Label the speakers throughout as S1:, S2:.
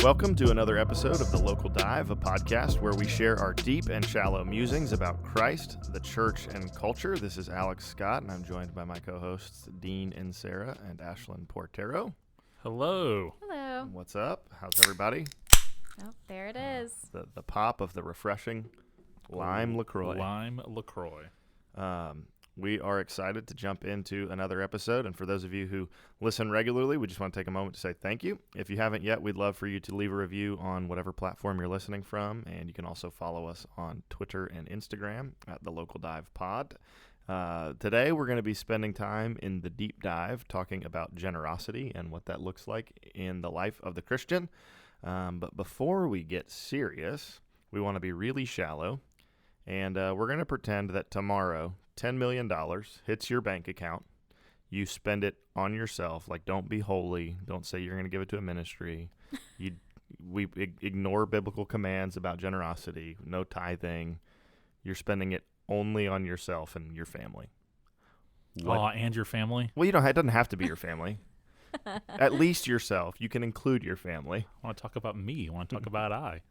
S1: Welcome to another episode of The Local Dive, a podcast where we share our deep and shallow musings about Christ, the church, and culture. This is Alex Scott, and I'm joined by my co-hosts Dean and Sarah and Ashlyn Portero.
S2: Hello.
S3: Hello.
S1: What's up? How's everybody?
S3: Oh, there it is.
S1: The pop of the refreshing Lime LaCroix.
S2: Lime LaCroix.
S1: We are excited to jump into another episode, and for those of you who listen regularly, we just want to take a moment to say thank you. If you haven't yet, we'd love for you to leave a review on whatever platform you're listening from, and you can also follow us on Twitter and Instagram at The Local Dive Pod. Today, we're going to be spending time in the deep dive talking about generosity and what that looks like in the life of the Christian. But before we get serious, we want to be really shallow, and we're going to pretend that tomorrow $10 million hits your bank account. You spend it on yourself. Like, don't be holy. Don't say you're going to give it to a ministry. We ignore biblical commands about generosity. No tithing. You're spending it only on yourself and your family.
S2: And your family?
S1: Well, it doesn't have to be your family. At least yourself. You can include your family.
S2: I want to talk about me. I want to talk about I.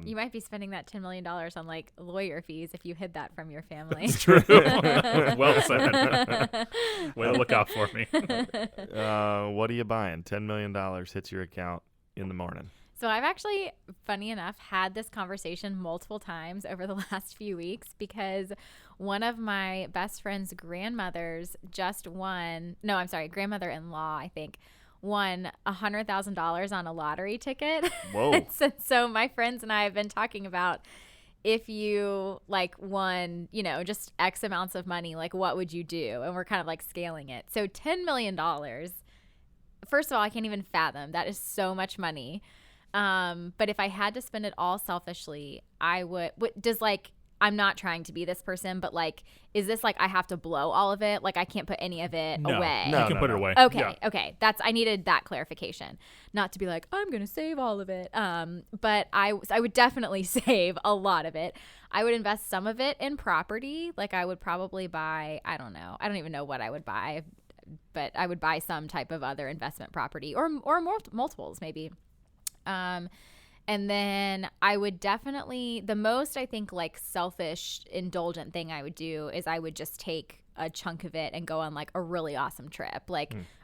S3: You might be spending that $10 million on like lawyer fees if you hid that from your family.
S2: It's true. Well said. Way to look out for me.
S1: What are you buying? $10 million hits your account in the morning.
S3: So I've actually, funny enough, had this conversation multiple times over the last few weeks because one of my best friend's grandmothers grandmother-in-law, I think, won $100,000 on a lottery ticket.
S1: Whoa.
S3: So my friends and I have been talking about if you like won, just X amounts of money, like what would you do? And we're kind of like scaling it. So $10 million, first of all, I can't even fathom. That is so much money. But if I had to spend it all selfishly, I would, I'm not trying to be this person, but like, is this like I have to blow all of it? Like I can't put any of it away?
S2: No, you can put it away.
S3: Okay,
S2: Yeah.
S3: okay. I needed that clarification. Not to be like, I'm going to save all of it. But I would definitely save a lot of it. I would invest some of it in property. Like I would probably buy, I don't even know what I would buy, but I would buy some type of other investment property or multiples maybe. And then I would definitely, the most I think like selfish, indulgent thing I would do is I would just take a chunk of it and go on like a really awesome trip,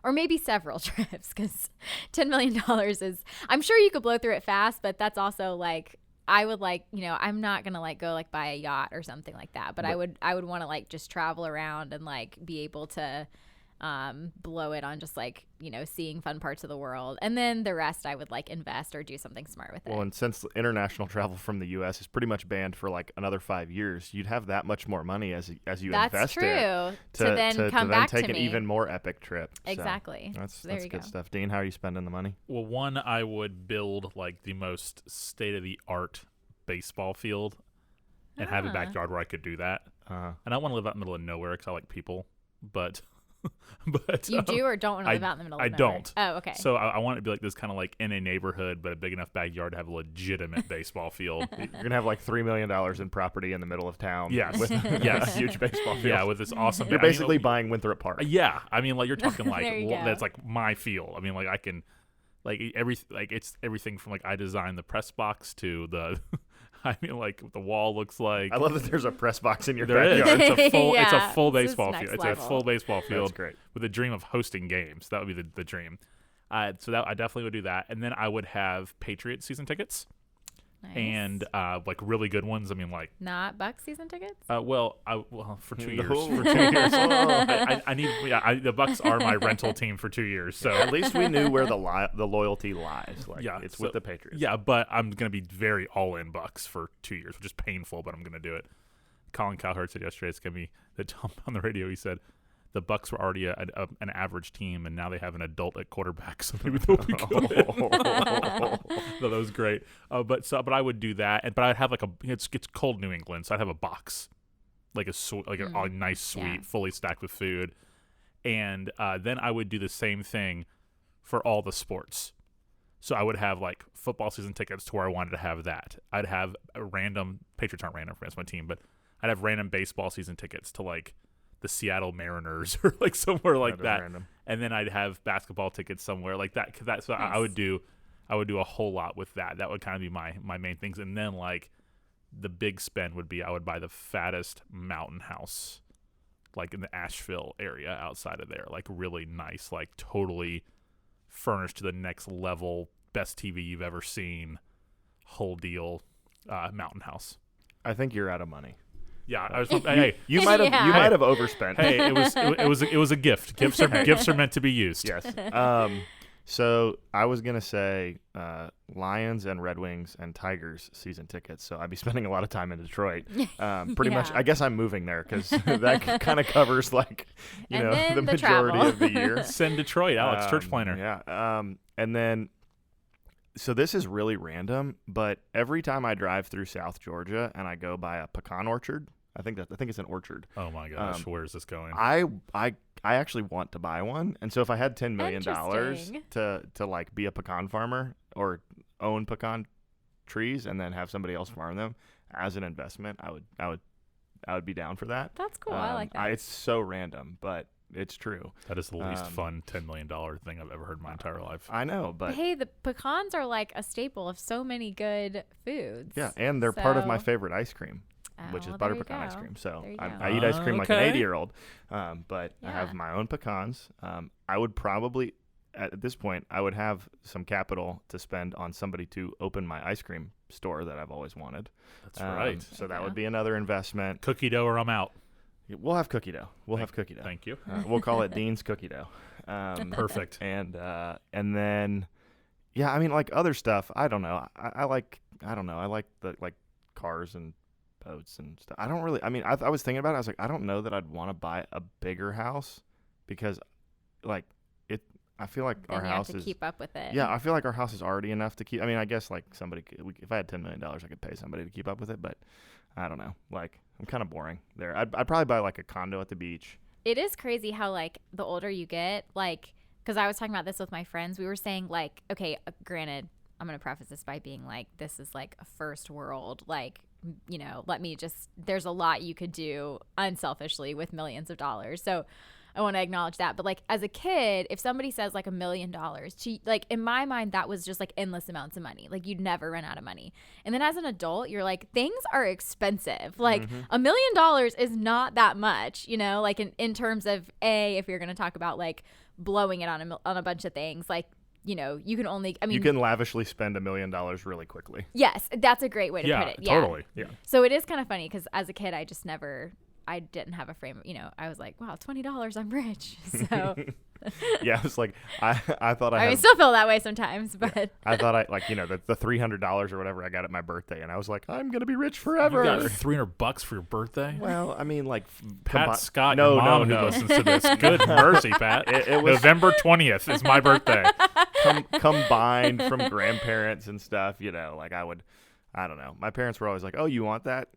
S3: or maybe several trips, because $10 million is, I'm sure you could blow through it fast, but that's also like, I would like, I'm not going to like go like buy a yacht or something like that, but I would want to like just travel around and like be able to blow it on just like, seeing fun parts of the world. And then the rest I would like invest or do something smart with it.
S1: Well, and since international travel from the U.S. is pretty much banned for like another 5 years, you'd have that much more money as you
S3: That's
S1: invest
S3: true.
S1: it
S3: To then come back
S1: take
S3: to
S1: an
S3: me.
S1: even more epic trip.
S3: Exactly.
S1: So
S3: So
S1: that's good stuff. Dean, how are you spending the money?
S2: Well, one, I would build like the most state-of-the-art baseball field and have a backyard where I could do that. And I want to live out in the middle of nowhere because I like people, but... But
S3: you do or don't want to live out in the middle of nowhere?
S2: I don't.
S3: Oh, okay.
S2: So I want it to be like this kind of like in a neighborhood, but a big enough backyard to have a legitimate baseball field.
S1: You're going to have like $3 million in property in the middle of town.
S2: Yes.
S1: With
S2: Yes.
S1: a huge baseball field.
S2: Yeah, with this awesome.
S1: You're basically buying Winthrop Park.
S2: Yeah, I mean, like you're talking like
S3: There you go.
S2: that's like my field. I mean, like I can, like it's everything from like I designed the press box to the. I mean, like what the wall looks like.
S1: I love that there's a press box in your
S2: There is.
S1: backyard.
S2: It's a full. It's a
S3: Yeah,
S2: full
S3: this is
S2: baseball
S3: next
S2: field. It's
S3: level.
S2: a full baseball field.
S1: That's great.
S2: With the dream of hosting games. That would be the dream. So that I definitely would do that, and then I would have Patriots season tickets.
S3: Nice.
S2: And like really good ones. I mean, like
S3: Not Bucks season tickets?
S2: well, for 2 years.
S1: No.
S2: For 2 years, I need. Yeah, the Bucks are my rental team for 2 years. So
S1: At least we knew where the loyalty lies. Like,
S2: yeah,
S1: it's
S2: so-
S1: with the Patriots.
S2: Yeah, but I'm gonna be very all in Bucks for 2 years, which is painful, but I'm gonna do it. Colin Cowherd said yesterday it's gonna be on the radio. He said the Bucks were already an average team, and now they have an adult at quarterback, so maybe they'll be good. No, that was great. But I would do that, but I'd have like it's cold New England, so I'd have a box, like a nice suite,
S3: Yeah.
S2: fully stacked with food, and then I would do the same thing for all the sports. So I would have like football season tickets to where I wanted to have that. I'd have Patriots aren't random, that's my team, but I'd have random baseball season tickets to like the Seattle Mariners or like somewhere like that.
S1: Random.
S2: And then I'd have basketball tickets somewhere like that. So
S3: Nice.
S2: I would do I would do a whole lot with that. That would kind of be my main things. And then like the big spend would be I would buy the fattest mountain house, like in the Asheville area outside of there, like really nice, like totally furnished to the next level, best TV you've ever seen, whole deal, mountain house.
S1: I think you're out of money.
S2: Yeah, I was. Hey,
S1: You might have
S3: Yeah.
S1: you might have overspent.
S2: hey, it was a gift. Gifts are meant to be used.
S1: Yes. So I was gonna say Lions and Red Wings and Tigers season tickets. So I'd be spending a lot of time in Detroit. Pretty much.
S3: Yeah.
S1: I guess I'm moving there because that kind of covers like
S3: And
S1: the
S3: then the
S1: majority
S3: travel.
S1: of the year.
S2: Send Detroit, Alex, church planner.
S1: Yeah. And then, so this is really random, but every time I drive through South Georgia and I go by a pecan orchard, I think it's an orchard.
S2: Oh my gosh, where is this going?
S1: I actually want to buy one, and so if I had $10 million
S3: Interesting.
S1: to like be a pecan farmer or own pecan trees and then have somebody else farm them as an investment, I would be down for that.
S3: That's cool. I like that.
S1: It's so random, but it's true.
S2: That is the least fun $10 million thing I've ever heard in my entire life.
S1: I know, but
S3: Hey, the pecans are like a staple of so many good foods.
S1: yeah, and they're part of my
S3: So-
S1: favorite ice cream, which is
S3: well,
S1: butter
S3: there you
S1: pecan ice
S3: go.
S1: cream. So
S3: There you
S1: I
S3: go.
S1: eat ice cream like an
S2: Okay.
S1: 80-year-old. But I have
S3: Yeah.
S1: my own pecans. I would probably, at this point, I would have some capital to spend on somebody to open my ice cream store that I've always wanted.
S2: That's right.
S1: So
S3: There
S1: that
S3: you
S1: would
S3: go.
S1: be another investment.
S2: Cookie dough or I'm out.
S1: We'll have cookie dough. We'll have cookie dough.
S2: Thank you.
S1: We'll call it Dean's Cookie Dough.
S2: Perfect.
S1: And then, yeah, I mean, like other stuff. I don't know. I like the like cars and boats and stuff. I don't really. I mean, I was thinking about it. I was like, I don't know that I'd want to buy a bigger house because, like, I feel like
S3: Then
S1: our
S3: you
S1: house
S3: have to
S1: is.
S3: keep up with it.
S1: Yeah, I feel like our house is already enough to keep. I mean, I guess like somebody, if I had $10 million, I could pay somebody to keep up with it. But I don't know. Like, I'm kind of boring there. I'd probably buy like a condo at the beach.
S3: It is crazy how like the older you get, like, because I was talking about this with my friends. We were saying like, okay, granted, I'm gonna preface this by being like, this is like a first world, like, you know, there's a lot you could do unselfishly with millions of dollars. So I want to acknowledge that. But like as a kid, if somebody says like $1 million, like in my mind, that was just like endless amounts of money. Like you'd never run out of money. And then as an adult, you're like, things are expensive. Like $1 million is not that much, you know, like in terms of if you're going to talk about like blowing it on a bunch of things, like, you know, you can only, I mean,
S1: You can lavishly spend $1 million really quickly.
S3: yes, that's a great way to
S2: Yeah,
S3: put it. Yeah.
S2: totally.
S1: Yeah.
S3: So it is kind of funny because as a kid, I didn't have a frame. You know, I was like, wow, $20, I'm rich. So
S1: Yeah, it's like I thought I
S3: I
S1: had.
S3: mean, still feel that way sometimes, but
S1: I thought I like the $300 or whatever I got at my birthday, and I was like, I'm gonna be rich
S2: You
S1: forever.
S2: got $300 for your birthday?
S1: Well, I mean, like
S2: Pat Scott,
S1: No,
S2: your mom
S1: no.
S2: who listens to this. Good mercy, Pat.
S1: It was
S2: November 20th is my birthday.
S1: combined from grandparents and stuff. You know, like I don't know. My parents were always like, "Oh, you want that?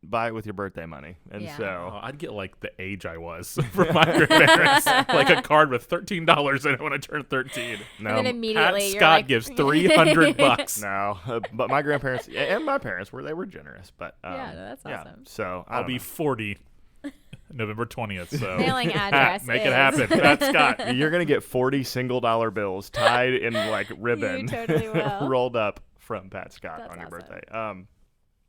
S1: Buy it with your birthday money." And
S3: Yeah.
S2: Oh,
S1: so
S2: I'd get like the age I was from my grandparents, like a card with $13 in it when I turned 13.
S1: no,
S3: and then
S2: Pat
S3: immediately you're
S2: Scott
S3: like,
S2: gives $300.
S1: no. But my grandparents and my parents were generous. But
S3: Yeah, no, that's awesome.
S1: So
S2: I'll
S1: don't
S2: be
S1: know.
S2: 40 November 20th. So
S3: Mailing address.
S2: make it
S3: is-
S2: happen. Pat Scott.
S1: You're gonna get 40 single dollar bills tied in like ribbon,
S3: totally will.
S1: rolled up from Pat Scott
S3: That's
S1: on your
S3: awesome.
S1: birthday.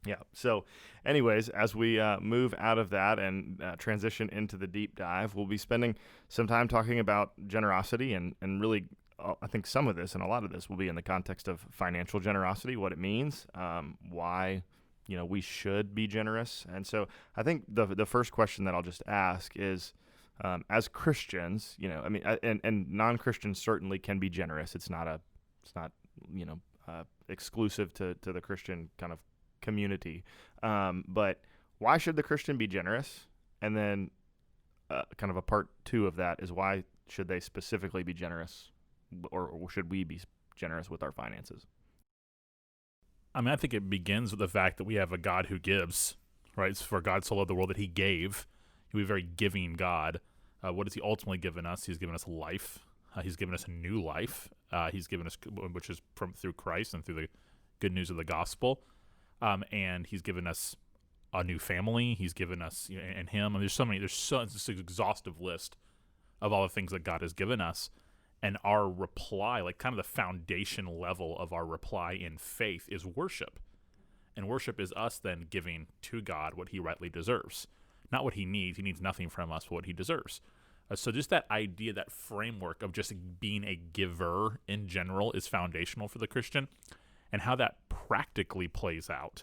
S1: Yeah. So, anyways, as we move out of that and transition into the deep dive, we'll be spending some time talking about generosity and really, I think some of this and a lot of this will be in the context of financial generosity, what it means, why, you know, we should be generous. And so I think the first question that I'll just ask is, as Christians, you know, I mean, and non-Christians certainly can be generous. It's not you know, exclusive to the Christian kind of community. But why should the Christian be generous? And then kind of a part two of that is why should they specifically be generous, or should we be generous with our finances?
S2: I mean, I think it begins with the fact that we have a God who gives, right? It's for God so loved the world that he gave. He's a very giving God. What has he ultimately given us? He's given us life. He's given us a new life. He's given us, which is through Christ and through the good news of the gospel. And he's given us a new family. He's given us, you know, and him. And there's this exhaustive list of all the things that God has given us. And our reply, like kind of the foundation level of our reply in faith, is worship. And worship is us then giving to God what he rightly deserves. Not what he needs. He needs nothing from us, but what he deserves. So just that idea, that framework of just being a giver in general is foundational for the Christian. And how that practically plays out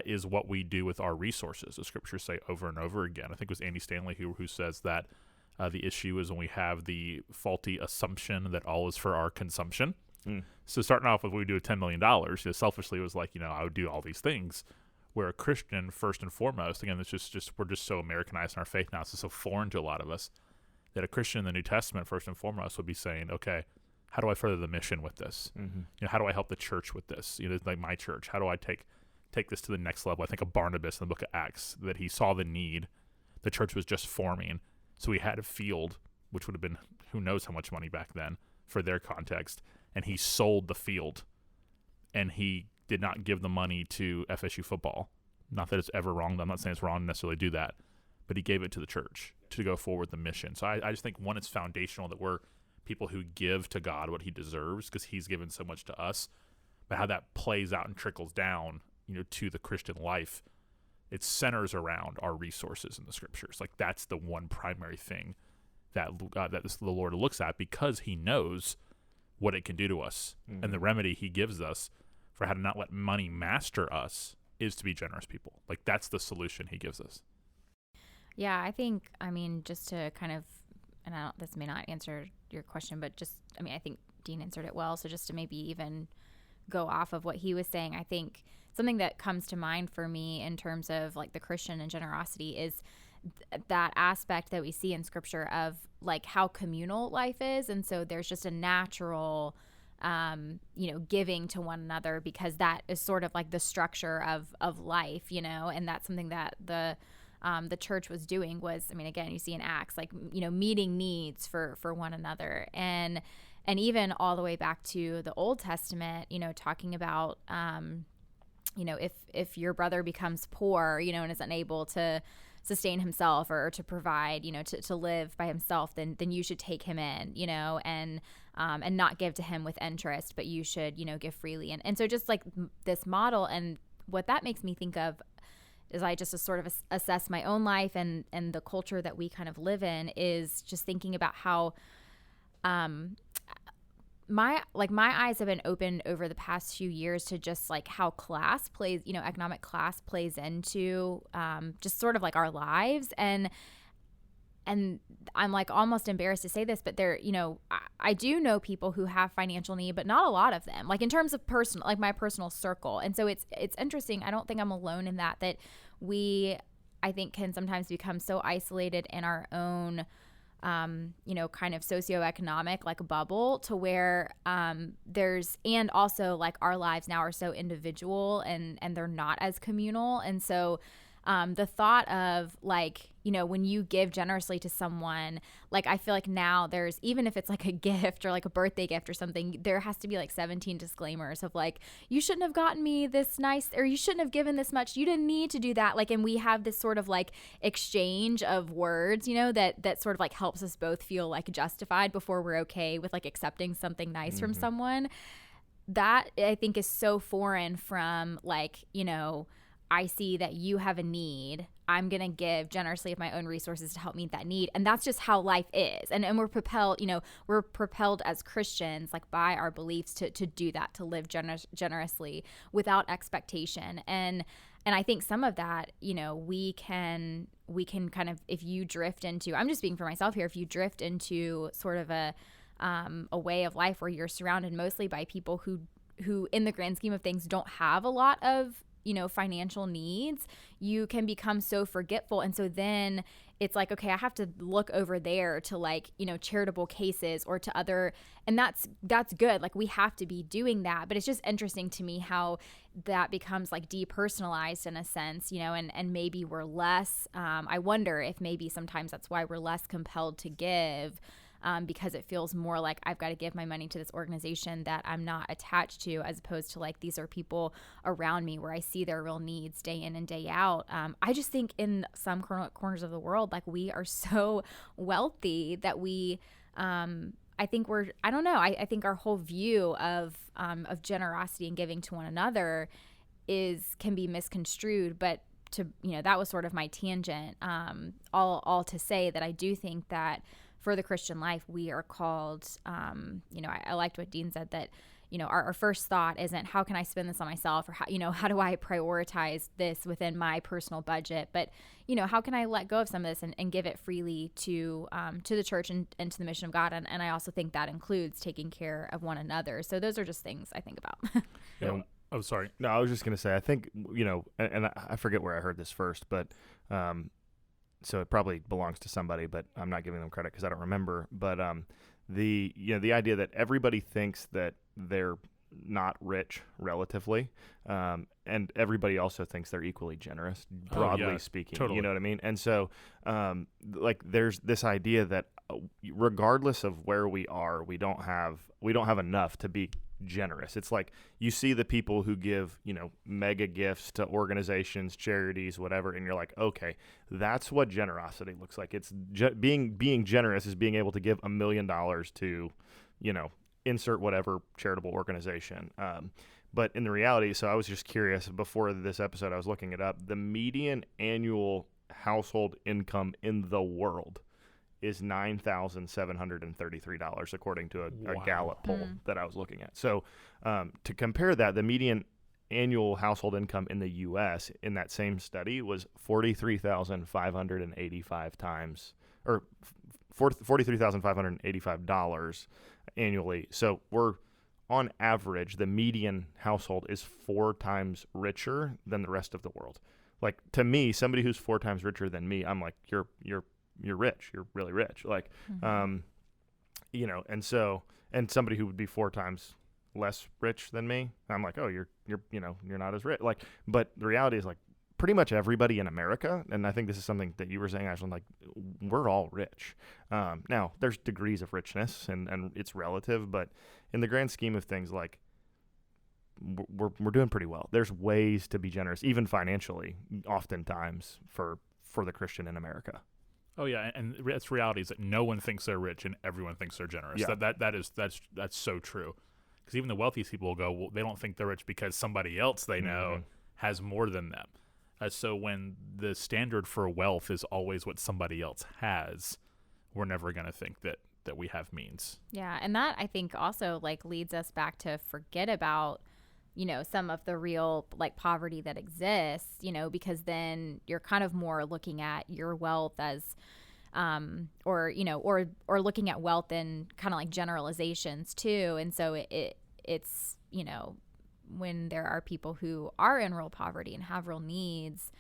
S2: is what we do with our resources. The scriptures say over and over again. I think it was Andy Stanley who says that the issue is when we have the faulty assumption that all is for our consumption. So starting off with when we do $10 million, selfishly it was like, I would do all these things. Where a Christian, first and foremost, again, it's just we're just so Americanized in our faith now, it's so foreign to a lot of us, that a Christian in the New Testament, first and foremost, would be saying, okay, how do I further the mission with this? How do I help the church with this? Like my church, how do I take this to the next level? I think of Barnabas in the book of Acts, that he saw the need. The church was just forming, so he had a field, which would have been who knows how much money back then for their context, and he sold the field, and he did not give the money to FSU football. Not that it's ever wrong. I'm not saying it's wrong to necessarily do that, but he gave it to the church to go forward the mission. So I just think, one, it's foundational that we're people who give to God what he deserves because he's given so much to us, but how that plays out and trickles down, to the Christian life, it centers around our resources in the scriptures. Like that's the one primary thing that the Lord looks at, because he knows what it can do to us. And the remedy he gives us for how to not let money master us is to be generous people. Like that's the solution he gives us.
S3: Yeah, I think, just to kind of, and this may not answer your question, but I think Dean answered it well. So just to maybe even go off of what he was saying, I think something that comes to mind for me in terms of like the Christian and generosity is that aspect that we see in scripture of like how communal life is. And so there's just a natural, giving to one another, because that is sort of like the structure of life, and that's something that the church was doing was, again, you see in Acts, like, meeting needs for one another. And even all the way back to the Old Testament, talking about, if your brother becomes poor, and is unable to sustain himself or to provide, to live by himself, then you should take him in, and not give to him with interest, but you should, give freely. And so just like this model, and what that makes me think of is I just sort of assess my own life and the culture that we kind of live in, is just thinking about how, my eyes have been opened over the past few years to just like how class plays, economic class plays into just sort of like our lives. And I'm like almost embarrassed to say this, but there, I do know people who have financial need, but not a lot of them, like in terms of personal, like my personal circle. And so it's interesting. I don't think I'm alone in that we, I think, can sometimes become so isolated in our own kind of socioeconomic like bubble, to where and also like our lives now are so individual and they're not as communal. And so the thought of like, when you give generously to someone, like I feel like now there's, even if it's like a gift or like a birthday gift or something, there has to be like 17 disclaimers of like, you shouldn't have gotten me this nice, or you shouldn't have given this much, you didn't need to do that. Like, and we have this sort of like exchange of words, that sort of like helps us both feel like justified before we're okay with like accepting something nice from someone. That I think is so foreign from like, I see that you have a need, I'm going to give generously of my own resources to help meet that need. And that's just how life is. And we're propelled as Christians, like by our beliefs to do that, to live generously without expectation. And I think some of that, we can kind of, if you drift into, I'm just speaking for myself here, if you drift into sort of a way of life where you're surrounded mostly by people who in the grand scheme of things don't have a lot of financial needs, you can become so forgetful. And so then it's like, okay, I have to look over there to like, charitable cases or to other, and that's good. Like we have to be doing that, but it's just interesting to me how that becomes like depersonalized in a sense, and maybe we're less, I wonder if maybe sometimes that's why we're less compelled to give, because it feels more like I've got to give my money to this organization that I'm not attached to, as opposed to like these are people around me where I see their real needs day in and day out. I just think in some corners of the world, like we are so wealthy that we I think I don't know. I think our whole view of generosity and giving to one another can be misconstrued. But that was sort of my tangent. All to say that I do think that for the Christian life, we are called, I liked what Dean said, that, our first thought isn't how can I spend this on myself, or how do I prioritize this within my personal budget, but, how can I let go of some of this and give it freely to the church and to the mission of God. And I also think that includes taking care of one another. So those are just things I think about.
S2: Oh, sorry.
S1: No, I was just going to say, I think, and I forget where I heard this first, but so it probably belongs to somebody, but I'm not giving them credit because I don't remember. But the idea that everybody thinks that they're not rich relatively, and everybody also thinks they're equally generous, broadly speaking.
S2: Totally.
S1: You know what I mean? And so, there's this idea that regardless of where we are, we don't have enough to be generous. It's like you see the people who give, mega gifts to organizations, charities, whatever, and you're like, okay, that's what generosity looks like. It's being generous is being able to give $1 million to, insert whatever charitable organization. But in the reality, so I was just curious, before this episode, I was looking it up. The median annual household income in the world is $9,733, according to a Gallup poll that I was looking at. So to compare that, the median annual household income in the U.S. in that same study was $43,585 annually. So we're, on average, the median household is 4 times richer than the rest of the world. Like, to me, somebody who's 4 times richer than me, I'm like, you're rich. You're really rich. Like, and somebody who would be 4 times less rich than me, I'm like, oh, you're not as rich. Like, but the reality is, like, pretty much everybody in America, and I think this is something that you were saying, Ashlyn, like, we're all rich. Now, there's degrees of richness, and it's relative, but in the grand scheme of things, like, we're doing pretty well. There's ways to be generous, even financially, oftentimes for the Christian in America.
S2: Oh yeah, and that's reality is that no one thinks they're rich and everyone thinks they're generous.
S1: Yeah.
S2: That's so true. Because even the wealthiest people will go, well, they don't think they're rich because somebody else they know has more than them. So when the standard for wealth is always what somebody else has, we're never going to think that we have means.
S3: Yeah, and that I think also leads us back to forget about some of the real poverty that exists, because then you're kind of more looking at your wealth as, or looking at wealth in kind of generalizations too. And so it's, when there are people who are in real poverty and have real needs,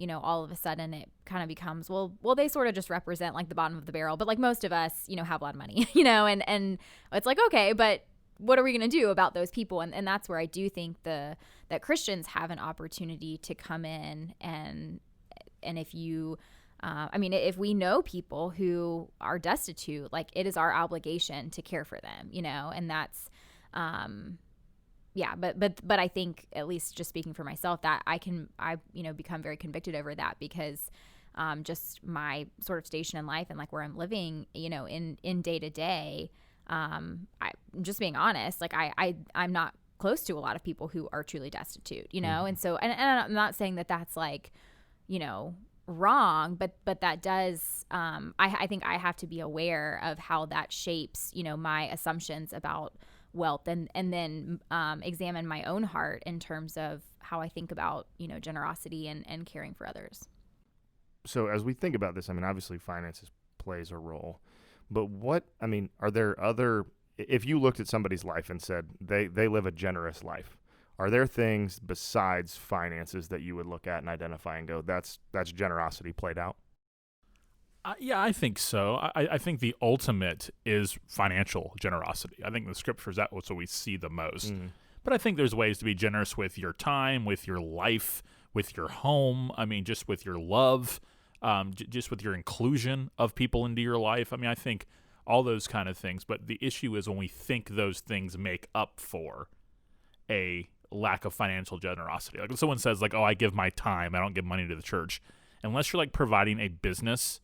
S3: all of a sudden it kind of becomes, well, they sort of just represent the bottom of the barrel, but most of us, have a lot of money, and it's like, okay, but what are we going to do about those people? And that's where I do think that Christians have an opportunity to come in and if you, if we know people who are destitute, it is our obligation to care for them, and that's, but I think, at least just speaking for myself, that I become very convicted over that because, just my sort of station in life and where I'm living, in day to day, I'm just being honest, I'm not close to a lot of people who are truly destitute, and so, and I'm not saying that that's wrong, but that does, I think I have to be aware of how that shapes, my assumptions about wealth and then examine my own heart in terms of how I think about, generosity and caring for others.
S1: So as we think about this, obviously finances plays a role. But are there other, if you looked at somebody's life and said they live a generous life, are there things besides finances that you would look at and identify and go, that's generosity played out?
S2: Yeah, I think so. I think the ultimate is financial generosity. I think the scriptures, that's what we see the most. But I think there's ways to be generous with your time, with your life, with your home. Just with your love. Just with your inclusion of people into your life. I think all those kind of things. But the issue is when we think those things make up for a lack of financial generosity. Like if someone says oh, I give my time, I don't give money to the church. Unless you're providing a business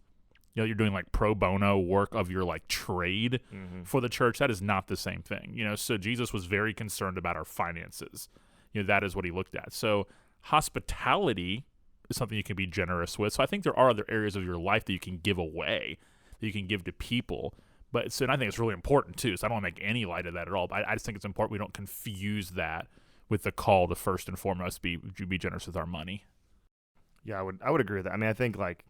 S2: you're doing like pro bono work of your like trade for the church. That is not the same thing. So Jesus was very concerned about our finances. That is what he looked at. So hospitality is something you can be generous with. So I think there are other areas of your life that you can give away, that you can give to people. And I think it's really important too. So I don't want to make any light of that at all. But I just think it's important we don't confuse that with the call to first and foremost be generous with our money.
S1: Yeah, I would agree with that. I mean, I think like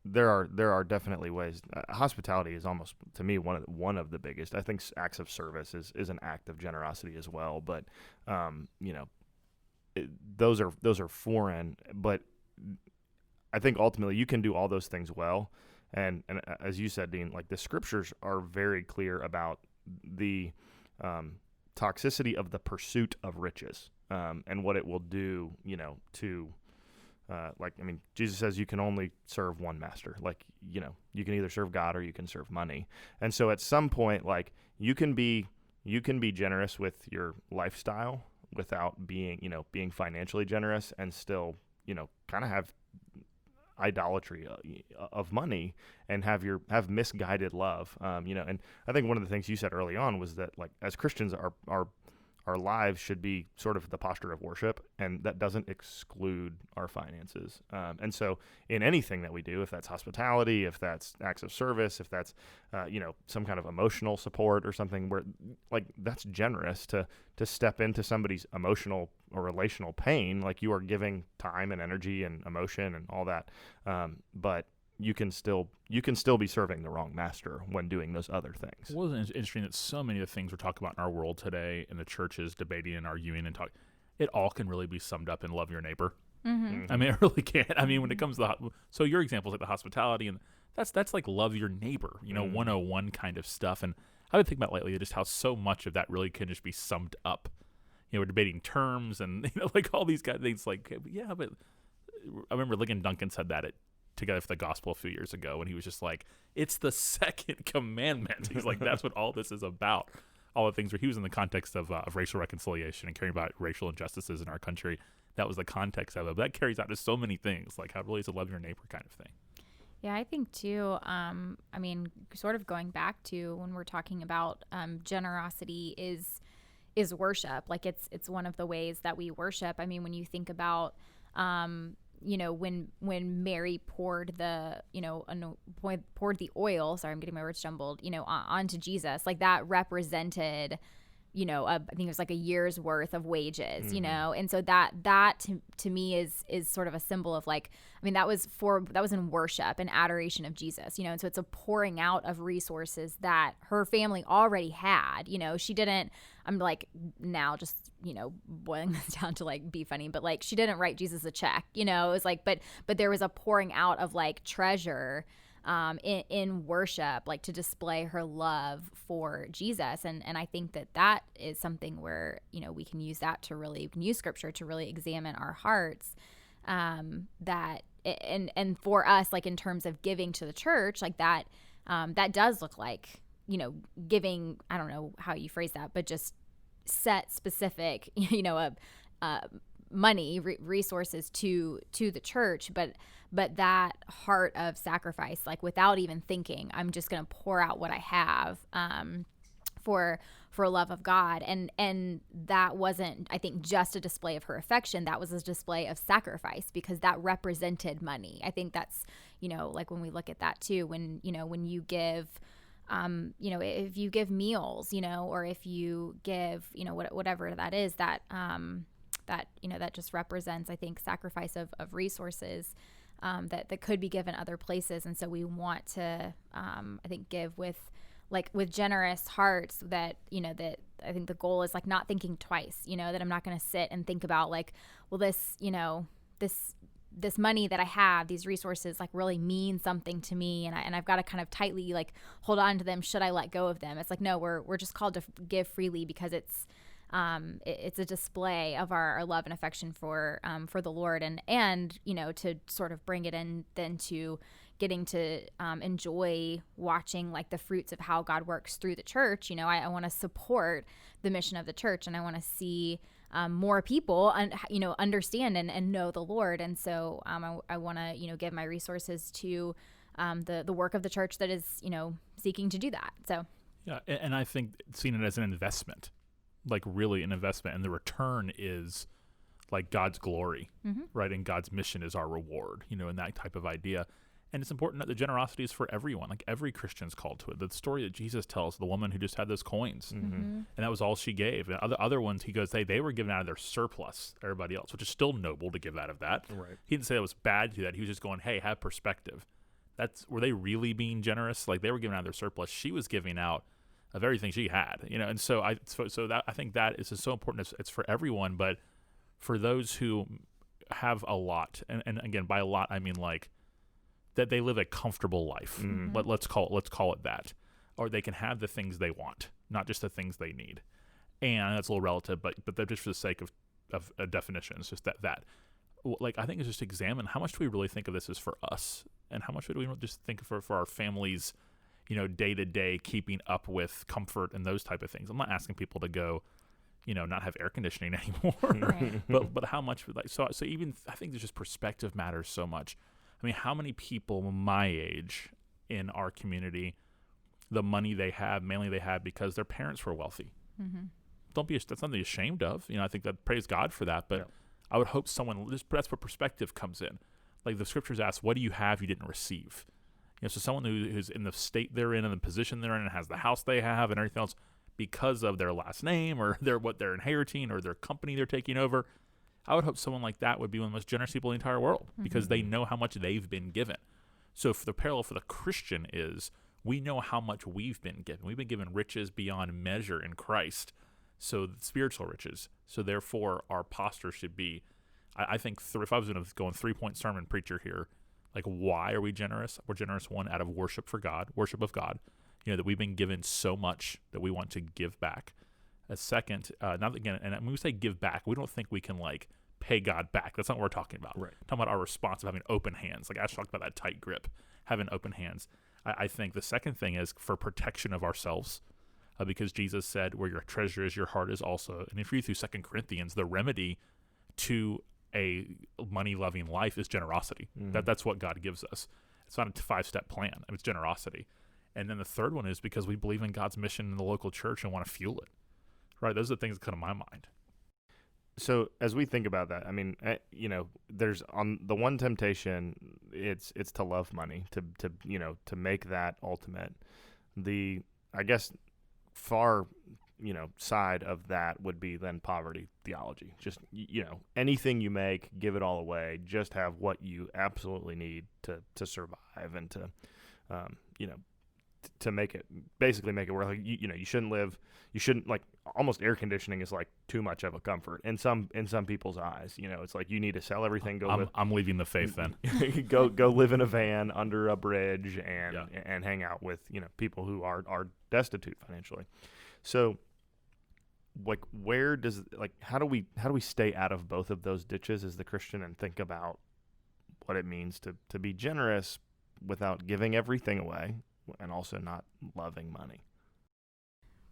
S1: there are definitely ways. Hospitality is almost, to me, one of the biggest. I think acts of service is an act of generosity as well. But those are foreign. But I think ultimately you can do all those things well. And as you said, Dean, like the scriptures are very clear about the toxicity of the pursuit of riches and what it will do, to Jesus says you can only serve one master. Like, you can either serve God or you can serve money. And so at some point, like you can be generous with your lifestyle without being financially generous and still, kind of have idolatry of money and have misguided love. And I think one of the things you said early on was that like as Christians, our lives should be sort of the posture of worship, and that doesn't exclude our finances. And so in anything that we do, if that's hospitality, if that's acts of service, if that's, some kind of emotional support or something where like that's generous to step into somebody's emotional or relational pain, like you are giving time and energy and emotion and all that. But you can still be serving the wrong master when doing those other things.
S2: Well, isn't it interesting that so many of the things we're talking about in our world today, and the churches debating and arguing and talking, it all can really be summed up in love your neighbor.
S3: Mm-hmm.
S2: I mean, it really can. I mean, when it comes to so your examples like the hospitality, and that's like love your neighbor, 101 kind of stuff. And I've been thinking about lately just how so much of that really can just be summed up. We're debating terms and like all these kind of things. Like, yeah, but I remember Ligon Duncan said that at Together for the Gospel a few years ago, and he was just like, it's the second commandment. He's like, that's what all this is about. All the things where he was in the context of racial reconciliation and caring about racial injustices in our country. That was the context of it. But that carries out to so many things, like how it really is a love your neighbor kind of thing.
S3: Yeah, I think too, sort of going back to when we're talking about generosity is worship. Like it's one of the ways that we worship. I mean, when you think about when Mary poured the oil, sorry, I'm getting my words jumbled, onto Jesus, like that represented, I think it was like a year's worth of wages, and so that to me is sort of a symbol of like, I mean, that was in worship and adoration of Jesus, and so it's a pouring out of resources that her family already had, she didn't, I'm like now just, boiling this down to like be funny, but like she didn't write Jesus a check, it was like, but there was a pouring out of like treasure in worship, like to display her love for Jesus. And I think that is something where, we can use scripture to really examine our hearts, that, and for us, like in terms of giving to the church, like that does look like, giving, I don't know how you phrase that, but just set specific, money, resources to the church, but that heart of sacrifice, like without even thinking, I'm just going to pour out what I have, for love of God. And that wasn't, I think, just a display of her affection. That was a display of sacrifice, because that represented money. I think that's, like when we look at that too, when you give, if you give meals, or if you give, whatever that is, that just represents, I think, sacrifice of resources, that could be given other places. And so we want to, I think, give with generous hearts, that, that I think the goal is like not thinking twice, that I'm not going to sit and think about like, well, this money that I have, these resources like really mean something to me, and I've got to kind of tightly like hold on to them. Should I let go of them? It's like, no, we're just called to give freely, because it's a display of our love and affection for the Lord, and to sort of bring it in then to getting to enjoy watching like the fruits of how God works through the church. I want to support the mission of the church, and I want to see more people, understand and know the Lord. And so I want to, give my resources to the work of the church that is, seeking to do that. So
S2: Yeah, and I think seeing it as an investment, like really an investment, and the return is like God's glory, right? And God's mission is our reward, and that type of idea. And it's important that the generosity is for everyone. Like every Christian's called to it. The story that Jesus tells, the woman who just had those coins, and that was all she gave. And other ones, he goes, they were given out of their surplus, everybody else, which is still noble to give out of that.
S1: Right.
S2: He didn't say it was bad to do that. He was just going, hey, have perspective. Were they really being generous? Like they were giving out of their surplus. She was giving out of everything she had, and so I think that is so important. It's for everyone, but for those who have a lot, and again, by a lot, I mean like that they live a comfortable life. Let's call it that, or they can have the things they want, not just the things they need. And that's a little relative, but they're just for the sake of a definition. It's just that. Like I think it's just examine how much do we really think of this as for us, and how much do we just think for our families, day to day keeping up with comfort and those type of things. I'm not asking people to go, not have air conditioning anymore,
S3: Right.
S2: but how much so even I think there's just perspective matters so much. I mean, how many people my age in our community, the money they have, mainly they have because their parents were wealthy. That's nothing to be ashamed of. I think that praise God for that, but I would hope that's where perspective comes in. Like the scriptures ask, what do you have you didn't receive? So someone who's in the state they're in and the position they're in and has the house they have and everything else because of their last name or what they're inheriting or their company they're taking over, I would hope someone like that would be one of the most generous people in the entire world because they know how much they've been given. So for the parallel for the Christian is we know how much we've been given. We've been given riches beyond measure in Christ, so spiritual riches. So therefore, our posture should be, I think, if I was going to go in 3-point sermon preacher here, like why are we generous? We're generous, one, out of worship of God, that we've been given so much that we want to give back. A second, not again, and when we say give back, we don't think we can like pay God back. That's not what we're talking about.
S1: Right.
S2: We're talking about our response of having open hands. Like Ash talked about that tight grip, having open hands. I think the second thing is for protection of ourselves, because Jesus said, "Where your treasure is, your heart is also." And if you read through 2 Corinthians, the remedy to a money-loving life is generosity. That's what God gives us. It's not a 5-step plan. It's generosity. And then the third one is because we believe in God's mission in the local church and want to fuel it. Right? Those are the things that come to my mind.
S1: So as we think about that, I mean, there's on the one temptation, it's to love money, to make that ultimate. The, I guess, far, side of that would be then poverty theology. Just, anything you make, give it all away. Just have what you absolutely need to survive and to, to make it, basically make it where like, you shouldn't like almost air conditioning is like too much of a comfort in some people's eyes. It's like you need to sell everything.
S2: I'm leaving the faith then.
S1: go live in a van under a bridge and hang out with people who are destitute financially. So like how do we stay out of both of those ditches as the Christian and think about what it means to be generous without giving everything away and also not loving money?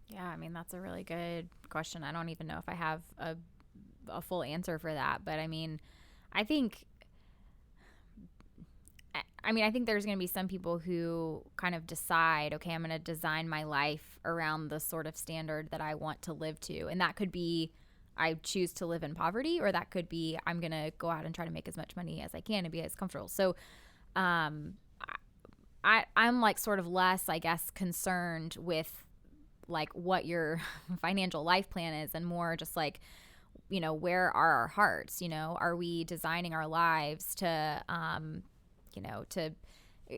S3: Yeah, I mean, that's a really good question. I don't even know if I have a full answer for that. But I mean, I think there's going to be some people who kind of decide, okay, I'm going to design my life around the sort of standard that I want to live to. And that could be I choose to live in poverty, or that could be I'm going to go out and try to make as much money as I can and be as comfortable. So I'm like sort of less, I guess, concerned with like what your financial life plan is and more just like, where are our hearts? Are we designing our lives to,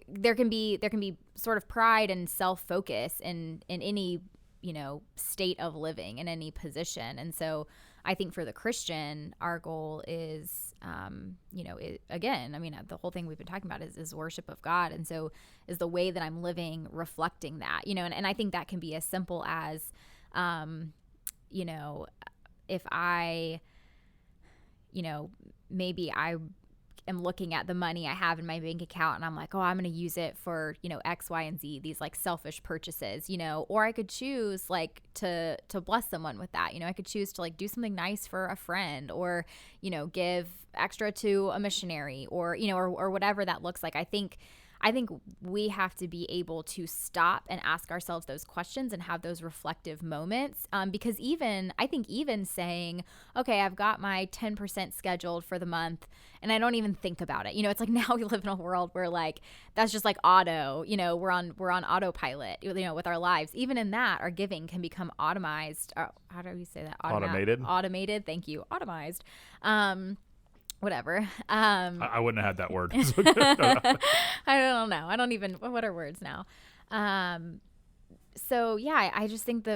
S3: there can be sort of pride and self-focus in any, state of living in any position. And so I think for the Christian, our goal is, the whole thing we've been talking about is worship of God. And so is the way that I'm living reflecting that, and I think that can be as simple as, if I, maybe I am looking at the money I have in my bank account and I'm like, oh, I'm going to use it for, X, Y, and Z, these like selfish purchases, or I could choose like to bless someone with that. I could choose to like do something nice for a friend or, give extra to a missionary or, or whatever that looks like. I think I think we have to be able to stop and ask ourselves those questions and have those reflective moments. Because I think even saying, okay, I've got my 10% scheduled for the month and I don't even think about it. It's like now we live in a world where like, that's just like auto, we're on autopilot, with our lives. Even in that, our giving can become automized. How do we say that? Automated. Thank you. Automized. Whatever.
S2: I wouldn't have had that word.
S3: I don't know. I don't even, what are words now? So yeah, I just think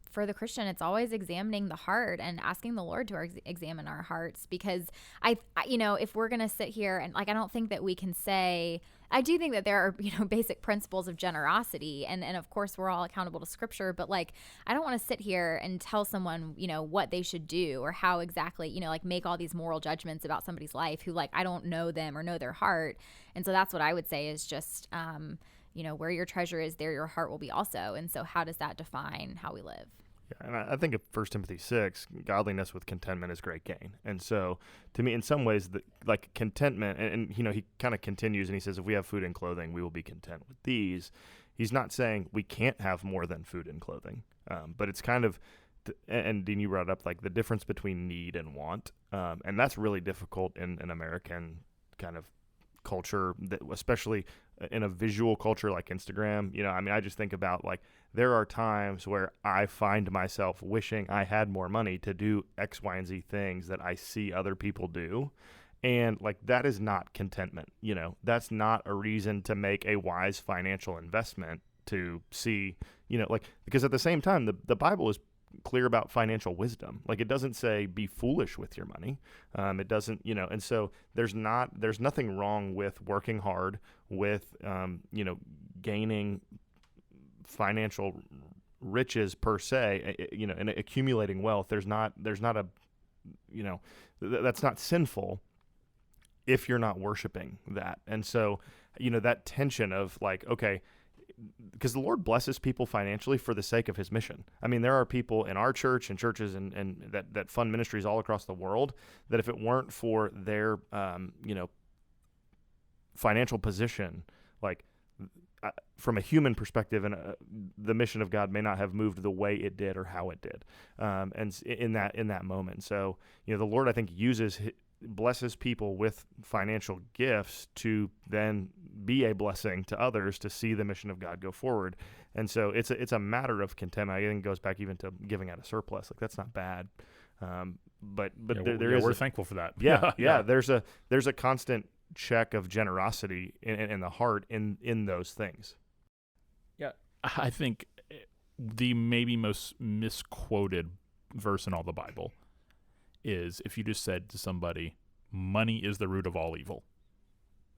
S3: for the Christian, it's always examining the heart and asking the Lord to examine our hearts, because I if we're going to sit here and like, I don't think that we can say, I do think that there are, basic principles of generosity, and of course we're all accountable to Scripture, but like, I don't want to sit here and tell someone, what they should do or how exactly, like make all these moral judgments about somebody's life who like, I don't know them or know their heart. And so that's what I would say is just, where your treasure is, there your heart will be also. And so how does that define how we live?
S1: Yeah, and I think of 1 Timothy 6, godliness with contentment is great gain. And so to me, in some ways, like contentment, and he kind of continues and he says, if we have food and clothing, we will be content with these. He's not saying we can't have more than food and clothing, but it's kind of, and Dean, you brought up like the difference between need and want. And that's really difficult in an American kind of culture, that especially in a visual culture like Instagram. I just think about like, there are times where I find myself wishing I had more money to do X, Y, and Z things that I see other people do. And like, that is not contentment. That's not a reason to make a wise financial investment to see, because at the same time, the Bible is clear about financial wisdom. Like, it doesn't say be foolish with your money. It doesn't, and so there's nothing wrong with working hard, with, gaining financial riches per se, and accumulating wealth. There's not a, that's not sinful if you're not worshiping that. And so, that tension of like, okay, because the Lord blesses people financially for the sake of his mission. I mean, there are people in our church and churches and that fund ministries all across the world that if it weren't for their, financial position, like from a human perspective, and the mission of God may not have moved the way it did or how it did. And in that moment. So, the Lord, I think, blesses people with financial gifts to then be a blessing to others to see the mission of God go forward. And so it's a matter of contentment. I think it goes back even to giving out a surplus. Like, that's not bad. But
S2: we're thankful for that.
S1: Yeah. There's a constant check of generosity in the heart in those things.
S2: Yeah. I think the maybe most misquoted verse in all the Bible is if you just said to somebody, money is the root of all evil,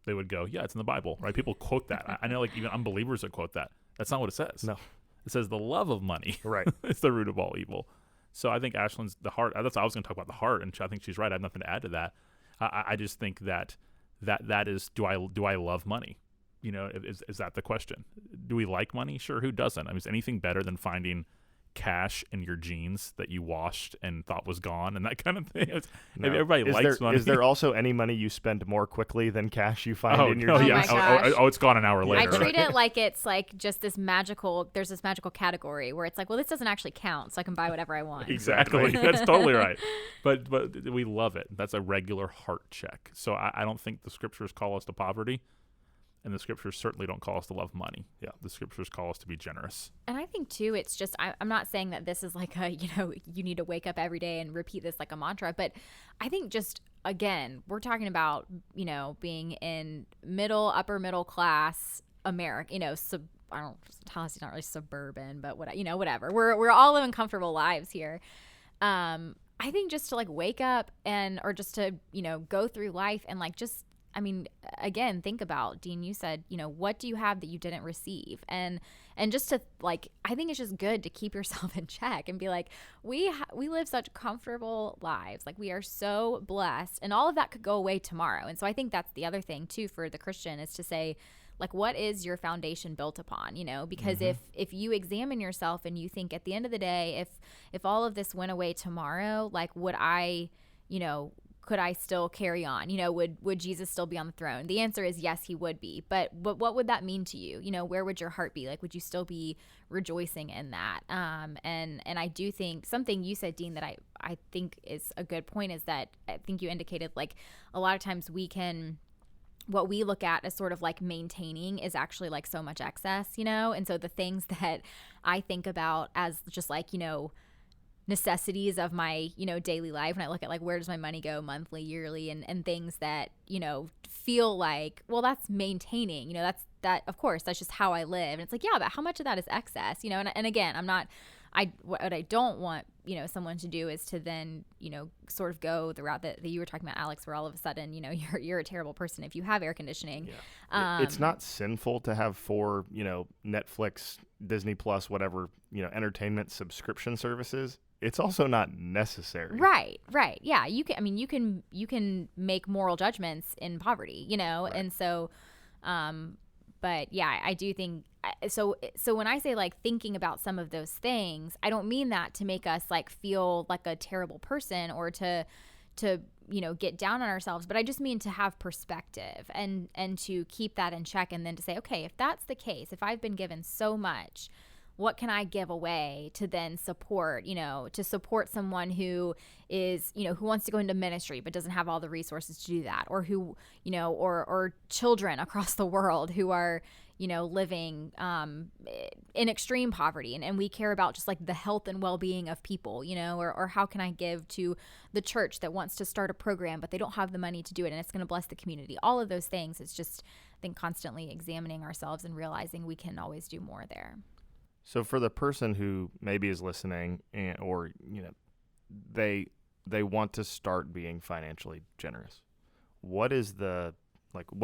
S2: they would go, yeah, it's in the Bible, right? People quote that. I know, like, even unbelievers that quote that. That's not what it says.
S1: No.
S2: It says the love of money
S1: right.
S2: is the root of all evil. So I think Ashlyn's the heart. That's, I was going to talk about the heart, and I think she's right. I have nothing to add to that. I just think that is, do I love money? Is that the question? Do we like money? Sure. Who doesn't? I mean, is anything better than finding cash in your jeans that you washed and thought was gone and that kind of thing?
S1: No.
S2: Everybody likes money.
S1: Is there also any money you spend more quickly than cash you find in your jeans?
S2: It's gone an hour later.
S3: I treat it like it's like just there's this magical category where it's like, well, this doesn't actually count, so I can buy whatever I want.
S2: Exactly. That's totally right. But we love it. That's a regular heart check. So I don't think the Scriptures call us to poverty. And the Scriptures certainly don't call us to love money. Yeah, the Scriptures call us to be generous.
S3: And I think, too, it's just, I'm not saying that this is like a, you need to wake up every day and repeat this like a mantra. But I think just, again, we're talking about, being in upper middle class America, Tennessee, not really suburban, but whatever. We're all living comfortable lives here. I think just to like wake up or just to, go through life and like just, again, think about, Dean, you said, what do you have that you didn't receive? And just to like, I think it's just good to keep yourself in check and be like, we live such comfortable lives. Like, we are so blessed, and all of that could go away tomorrow. And so I think that's the other thing too, for the Christian, is to say, like, what is your foundation built upon? Because if you examine yourself and you think at the end of the day, if all of this went away tomorrow, like, would I, could I still carry on? Would Jesus still be on the throne? The answer is yes, he would be. But what would that mean to you? Where would your heart be? Like, would you still be rejoicing in that? And I do think something you said, Dean, that I think is a good point is that I think you indicated, like, a lot of times what we look at as sort of like maintaining is actually like so much excess, And so the things that I think about as just like, necessities of my, daily life. And I look at like, where does my money go monthly, yearly, and things that, feel like, well, that's maintaining, that, of course, that's just how I live. And it's like, yeah, but how much of that is excess, and again, what I don't want, someone to do is to then, sort of go the route that you were talking about, Alex, where all of a sudden, you're a terrible person if you have air conditioning.
S1: Yeah. It's not sinful to have 4, Netflix, Disney Plus, whatever, entertainment subscription services. It's also not necessary.
S3: Right. Yeah. You can make moral judgments in poverty,
S1: Right.
S3: And so, but yeah, I do think, so when I say like thinking about some of those things, I don't mean that to make us like feel like a terrible person or to get down on ourselves, but I just mean to have perspective and to keep that in check, and then to say, okay, if that's the case, if I've been given so much, what can I give away to then support, to support someone who is, who wants to go into ministry but doesn't have all the resources to do that, or who, or children across the world who are, living in extreme poverty, and we care about just like the health and well-being of people, or how can I give to the church that wants to start a program but they don't have the money to do it and it's going to bless the community. All of those things, it's just, I think, constantly examining ourselves and realizing we can always do more there.
S1: So for the person who maybe is listening or, they want to start being financially generous, what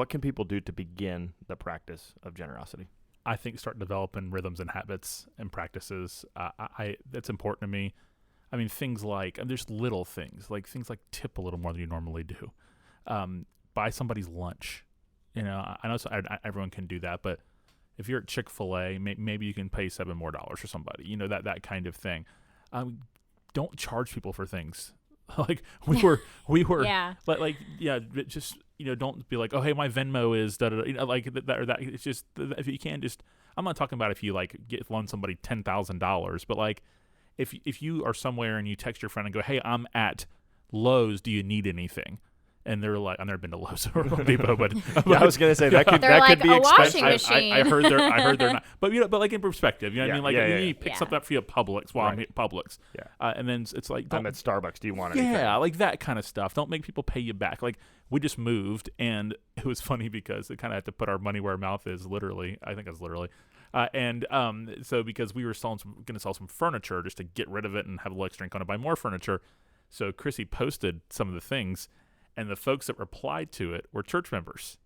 S1: can people do to begin the practice of generosity?
S2: I think start developing rhythms and habits and practices. That's important to me. I mean, things like, and there's little things like tip a little more than you normally do. Buy somebody's lunch. I know everyone can do that, but if you're at Chick-fil-A, maybe you can pay $7 more for somebody, that kind of thing. Don't charge people for things. Like we were,
S3: yeah.
S2: Just, don't be like, oh, hey, my Venmo is like that or that. It's just, if you can just, I'm not talking about if you like loan somebody $10,000, but like if you are somewhere and you text your friend and go, hey, I'm at Lowe's, do you need anything? And they're like, I've never been to Lowe's or Home Depot, but
S1: yeah, I was gonna say that could be
S3: a
S1: expensive.
S3: washing machine.
S2: I heard they're not, but but like in perspective, what I mean? Like
S1: yeah,
S2: you
S1: yeah.
S2: need to pick something up for you at Publix while I'm at Publix, and then it's like,
S1: I'm at Starbucks. Do you want anything?
S2: Yeah, like that kind of stuff. Don't make people pay you back. Like we just moved, and it was funny because it kind of had to put our money where our mouth is. Literally, I think it was literally. So because we were going to sell some furniture just to get rid of it and have a little extra income to buy more furniture, so Chrissy posted some of the things. And the folks that replied to it were church members.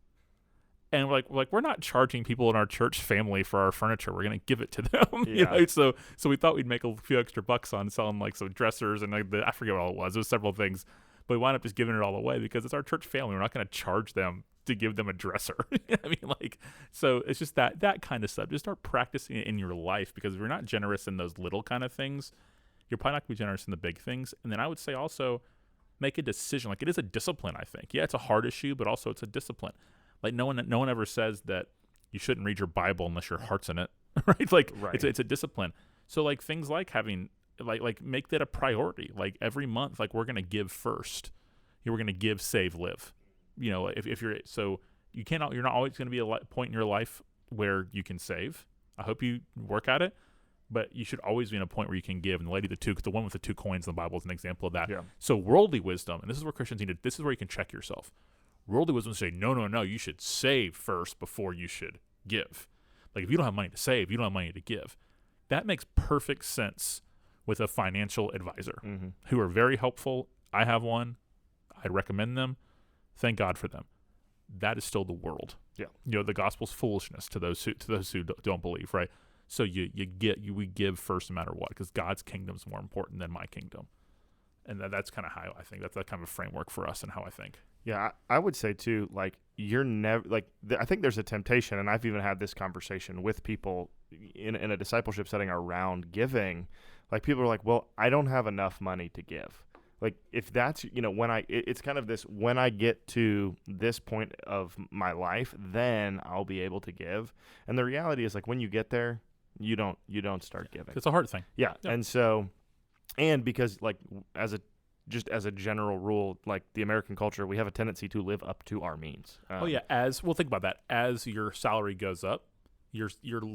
S2: And we're like, we're not charging people in our church family for our furniture. We're going to give it to them.
S1: Yeah.
S2: So we thought we'd make a few extra bucks on selling like some dressers and like I forget what all it was. It was several things. But we wound up just giving it all away because it's our church family. We're not going to charge them to give them a dresser. So it's just that kind of stuff. Just start practicing it in your life, because if you're not generous in those little kind of things, you're probably not going to be generous in the big things. And then I would say also, make a decision. Like, it is a discipline, I think. Yeah, it's a hard issue, but also it's a discipline. Like no one ever says that you shouldn't read your Bible unless your heart's in it, right? Like it's a discipline. So like things like having like make that a priority. Like every month, like we're gonna give first. We're gonna give, save, live. If you're you're not always gonna be a point in your life where you can save. I hope you work at it. But you should always be in a point where you can give. And the one with the 2 coins in the Bible is an example of that.
S1: Yeah.
S2: So worldly wisdom, and this is where Christians need to, this is where you can check yourself. Worldly wisdom say, no, you should save first before you should give. Like if you don't have money to save, you don't have money to give. That makes perfect sense with a financial advisor who are very helpful. I have one. I recommend them. Thank God for them. That is still the world.
S1: Yeah.
S2: The gospel's foolishness to those who don't believe, right? So we give first no matter what, because God's kingdom is more important than my kingdom. And that's kind of how I think. That's that kind of a framework for us and how I think.
S1: Yeah, I would say too, like you're never like I think there's a temptation, and I've even had this conversation with people in a discipleship setting around giving. Like people are like, well, I don't have enough money to give. like if that's, when it's kind of this, when I get to this point of my life, then I'll be able to give. And the reality is, like, when you get there, you don't start giving.
S2: It's a hard thing.
S1: Yeah.
S2: Yep.
S1: And so, and because, like, as a general rule, like the American culture, we have a tendency to live up to our means.
S2: Think about that. As your salary goes up, your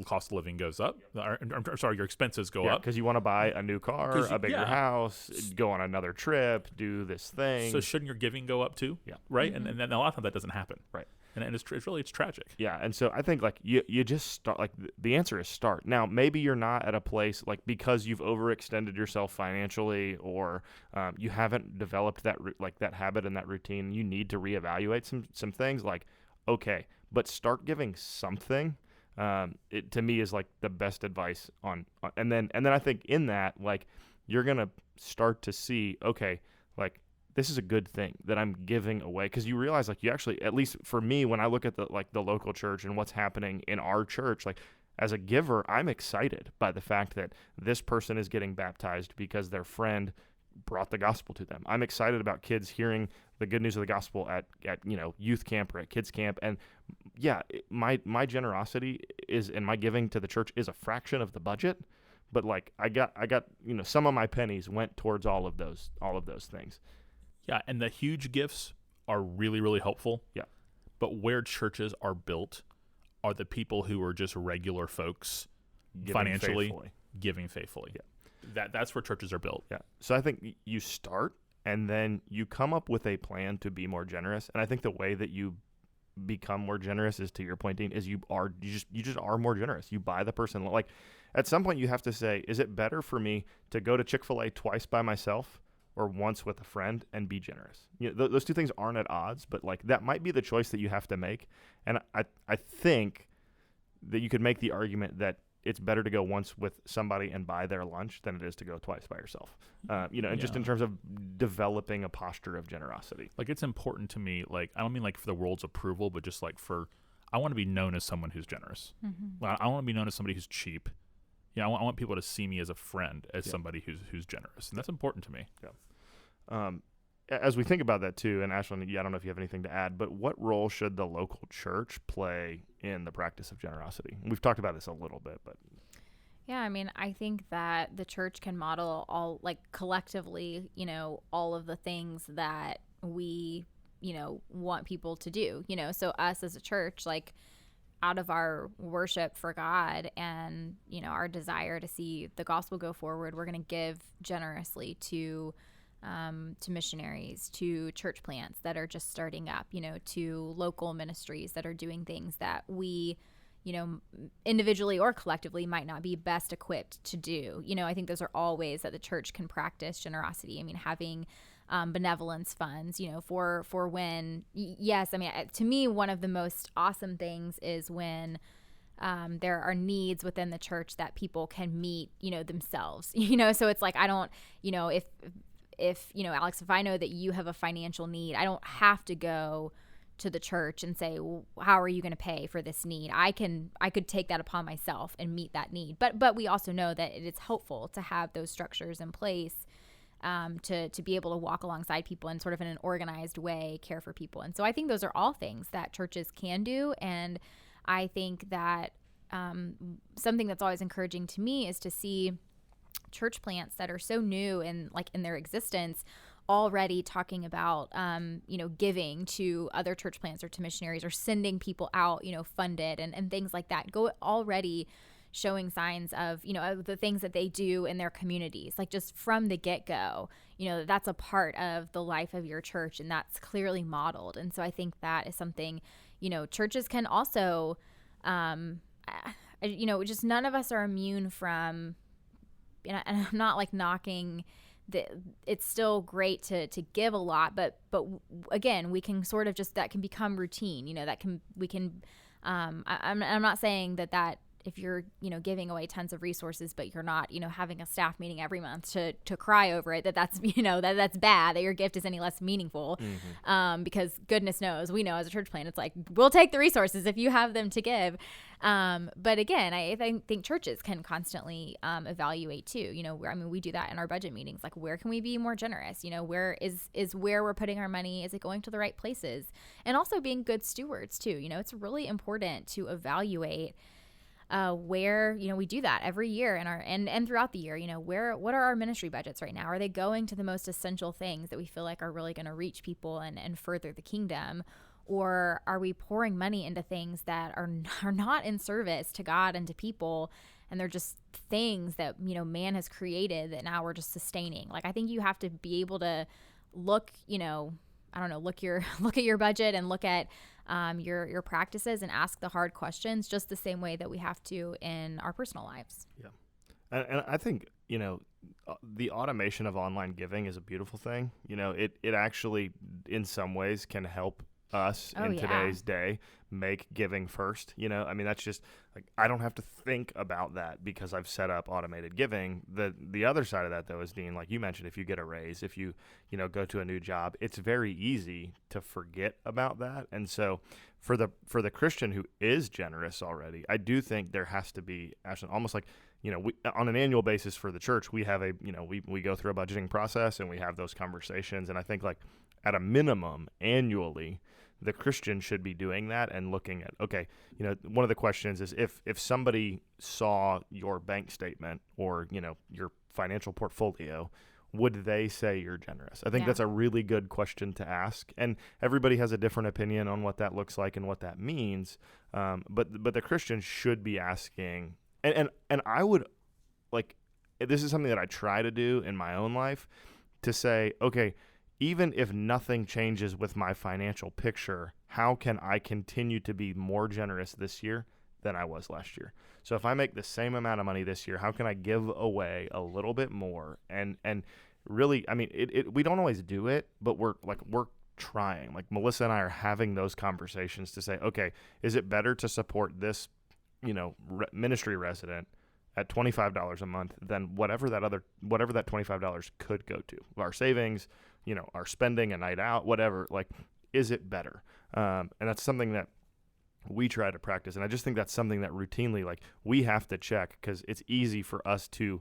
S2: cost of living goes up. I'm sorry, your expenses go up.
S1: Because you want to buy a new car, a bigger house, go on another trip, do this thing.
S2: So shouldn't your giving go up too?
S1: Yeah.
S2: Right? Mm-hmm. And then a lot of times that doesn't happen.
S1: Right.
S2: And it's tragic.
S1: Yeah, and so I think, like, you just start, like, the answer is start. Now, maybe you're not at a place, like, because you've overextended yourself financially, or you haven't developed that that habit and that routine. You need to reevaluate some things. Like, okay, but start giving something. It to me is like the best advice on and then I think in that, like, you're gonna start to see, okay, like, this is a good thing that I'm giving away, because you realize, like, you actually, at least for me, when I look at the local church and what's happening in our church, like, as a giver, I'm excited by the fact that this person is getting baptized because their friend brought the gospel to them. I'm excited about kids hearing the good news of the gospel at youth camp or at kids camp. And yeah, my generosity is, and my giving to the church is a fraction of the budget, but, like, I got some of my pennies went towards all of those things.
S2: Yeah, and the huge gifts are really, really helpful.
S1: Yeah.
S2: But where churches are built are the people who are just regular folks financially giving faithfully.
S1: Yeah.
S2: That's where churches are built.
S1: Yeah. So I think you start, and then you come up with a plan to be more generous. And I think the way that you become more generous is, to your point, Dean, is you just are more generous. You buy the person, like, at some point you have to say, is it better for me to go to Chick-fil-A twice by myself or once with a friend and be generous? Those two things aren't at odds, but, like, that might be the choice that you have to make. And I think that you could make the argument that it's better to go once with somebody and buy their lunch than it is to go twice by yourself. And just in terms of developing a posture of generosity.
S2: Like, it's important to me, like, I don't mean, like, for the world's approval, but just, like, I want to be known as someone who's generous. Mm-hmm. I want to be known as somebody who's cheap. I want people to see me as a friend, as somebody who's generous, and that's important to me.
S1: Yeah. As we think about that too, and Ashlyn, I don't know if you have anything to add, but what role should the local church play in the practice of generosity? We've talked about this a little bit, but
S3: yeah, I mean, I think that the church can model all, like, collectively, all of the things that we, want people to do. So us as a church, like, out of our worship for God and, our desire to see the gospel go forward, we're going to give generously to missionaries, to church plants that are just starting up, to local ministries that are doing things that we, individually or collectively might not be best equipped to do. I think those are all ways that the church can practice generosity. I mean, having benevolence funds, for when, yes, I mean, to me, one of the most awesome things is when there are needs within the church that people can meet, themselves, so it's like, I don't, if Alex, if I know that you have a financial need, I don't have to go to the church and say, well, how are you going to pay for this need? I could take that upon myself and meet that need. But we also know that it is helpful to have those structures in place, to be able to walk alongside people and sort of in an organized way care for people. And so I think those are all things that churches can do. And I think that something that's always encouraging to me is to see church plants that are so new and, like, in their existence already talking about, giving to other church plants or to missionaries, or sending people out, funded and things like that. Go already showing signs of, of the things that they do in their communities, like, just from the get-go, that's a part of the life of your church, and that's clearly modeled. And so I think that is something, churches can also, just none of us are immune from, and I'm not, like, knocking it's still great to give a lot, but again, we can sort of just, that can become routine, I'm not saying that giving away tons of resources, but you're not, having a staff meeting every month to cry over it, that's that's bad, that your gift is any less meaningful. Because goodness knows, we know as a church plant, it's like, we'll take the resources if you have them to give. But again, I think churches can constantly evaluate too. We do that in our budget meetings. Like, where can we be more generous? Where is where we're putting our money? Is it going to the right places? And also being good stewards too. It's really important to evaluate where we do that every year and throughout the year. What are our ministry budgets right now? Are they going to the most essential things that we feel like are really going to reach people and further the kingdom? Or are we pouring money into things that are not in service to God and to people, and they're just things that man has created that now we're just sustaining? Like, I think you have to be able to look look at your budget and look at your practices and ask the hard questions, just the same way that we have to in our personal lives.
S1: Yeah, and I think the automation of online giving is a beautiful thing. It actually in some ways can help us in today's day make giving first. That's just like, I don't have to think about that because I've set up automated giving. The other side of that, though, is, Dean, like you mentioned, if you get a raise, if you go to a new job, it's very easy to forget about that. And so for the Christian who is generous already, I do think there has to be actually almost like, we, on an annual basis for the church, we have we go through a budgeting process and we have those conversations. And I think, like, at a minimum annually, the Christian should be doing that and looking at, okay, one of the questions is if somebody saw your bank statement or, your financial portfolio, would they say you're generous? I think that's a really good question to ask. And everybody has a different opinion on what that looks like and what that means. But the Christian should be asking, and I would, like, this is something that I try to do in my own life, to say, okay, even if nothing changes with my financial picture, how can I continue to be more generous this year than I was last year? So if I make the same amount of money this year, how can I give away a little bit more? And really, we don't always do it, but we're trying. Like, Melissa and I are having those conversations to say, okay, is it better to support this, ministry resident at $25 a month than whatever that $25 could go to? Our savings, our spending, a night out, whatever, like, is it better? And that's something that we try to practice. And I just think that's something that routinely, like, we have to check, because it's easy for us to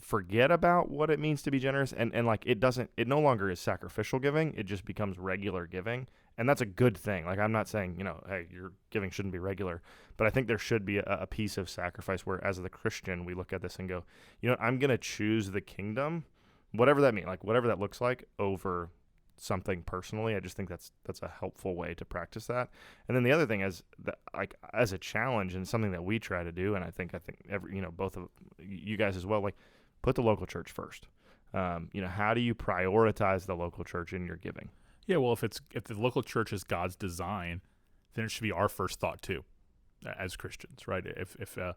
S1: forget about what it means to be generous. And like, it no longer is sacrificial giving. It just becomes regular giving. And that's a good thing. Like, I'm not saying, hey, your giving shouldn't be regular, but I think there should be a piece of sacrifice where, as the Christian, we look at this and go, I'm going to choose the kingdom, whatever that means, like whatever that looks like, over something personally. I just think that's a helpful way to practice that. And then the other thing is that, like, as a challenge and something that we try to do, and I think every, both of you guys as well, like, put the local church first. How do you prioritize the local church in your giving?
S2: Yeah, well, if the local church is God's design, then it should be our first thought too, as Christians, right? If the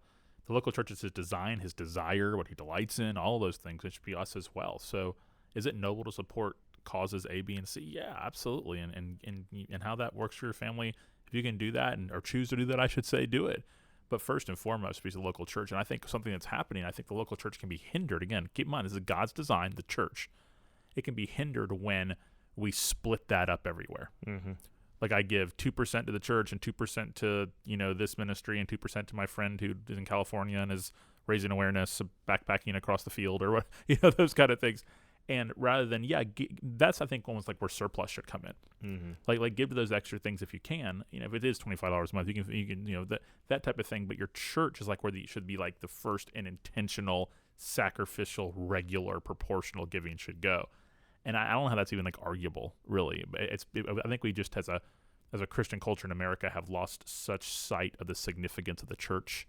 S2: local church is his design, his desire, what he delights in, all of those things, it should be us as well. So, is it noble to support causes A, B, and C? Yeah, absolutely. And how that works for your family, if you can do that or choose to do that, I should say, do it. But first and foremost, be the local church. And I think something that's happening, I think the local church can be hindered. Again, keep in mind, this is God's design, the church. It can be hindered when we split that up everywhere. Mm-hmm. Like, I give 2% to the church and 2% to, this ministry and 2% to my friend who is in California and is raising awareness of backpacking across the field, or what, those kind of things. And rather than, that's, I think, almost like where surplus should come in. Mm-hmm. Like give to those extra things if you can. If it is $25 a month, you can that type of thing. But your church is like where it should be, like, the first and intentional, sacrificial, regular, proportional giving should go. And I don't know how that's even, like, arguable, really. I think we just, as a Christian culture in America, have lost such sight of the significance of the church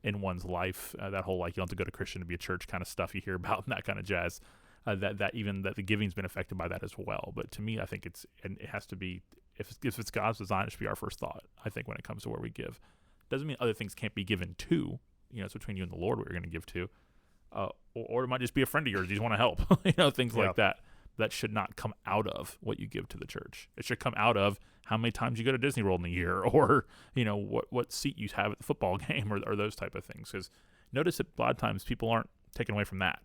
S2: in one's life. That whole, like, you don't have to go to Christian to be a church kind of stuff you hear about, and that kind of jazz. That the giving's been affected by that as well. But to me, I think it has to be, if it's God's design, it should be our first thought, I think, when it comes to where we give. Doesn't mean other things can't be given to. It's between you and the Lord what you're going to give to. Or it might just be a friend of yours. You just want to help, things like that. that should not come out of what you give to the church. It should come out of how many times you go to Disney World in a year, or, you know, what seat you have at the football game, or those type of things. Because notice that a lot of times people aren't taken away from that.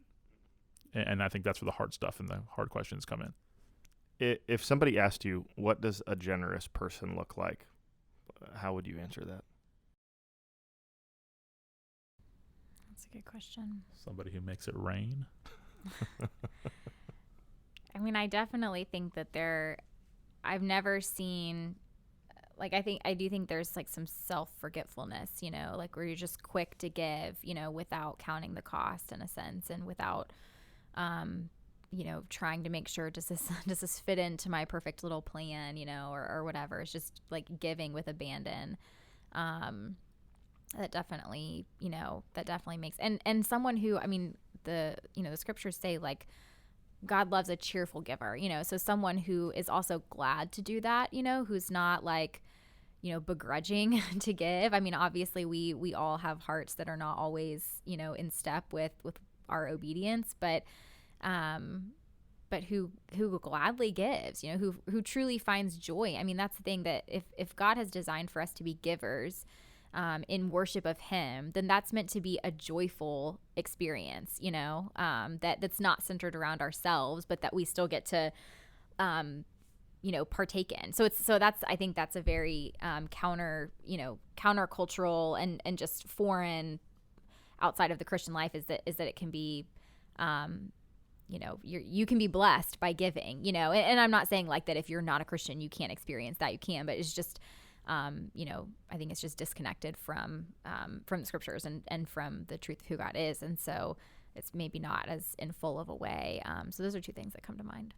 S2: And I think that's where the hard stuff and the hard questions come in.
S1: If somebody asked you, what does a generous person look like, how would you answer that?
S3: That's a good question.
S2: Somebody who makes it rain.
S3: I mean, I definitely think that I've never seen, like, I do think there's like some self-forgetfulness, you know, like where you're just quick to give, you know, without counting the cost in a sense, and without, you know, trying to make sure does this fit into my perfect little plan, you know, or whatever. It's just like giving with abandon. That definitely makes, and someone who, I mean, the scriptures say like God loves a cheerful giver, you know, so someone who is also glad to do that, you know, who's not like, you know, begrudging to give. I mean, obviously we all have hearts that are not always, you know, in step with our obedience, but who gladly gives, you know, who truly finds joy. I mean, that's the thing, that if God has designed for us to be givers, in worship of him, then that's meant to be a joyful experience, you know, that's not centered around ourselves, but that we still get to, you know, partake in. So I think that's a very, countercultural and just foreign outside of the Christian life is that it can be, you know, you can be blessed by giving, you know, and I'm not saying like that if you're not a Christian, you can't experience that, you can, but it's just, you know, I think it's just disconnected from the scriptures and from the truth of who God is. And so it's maybe not as in full of a way. So those are two things that come to mind.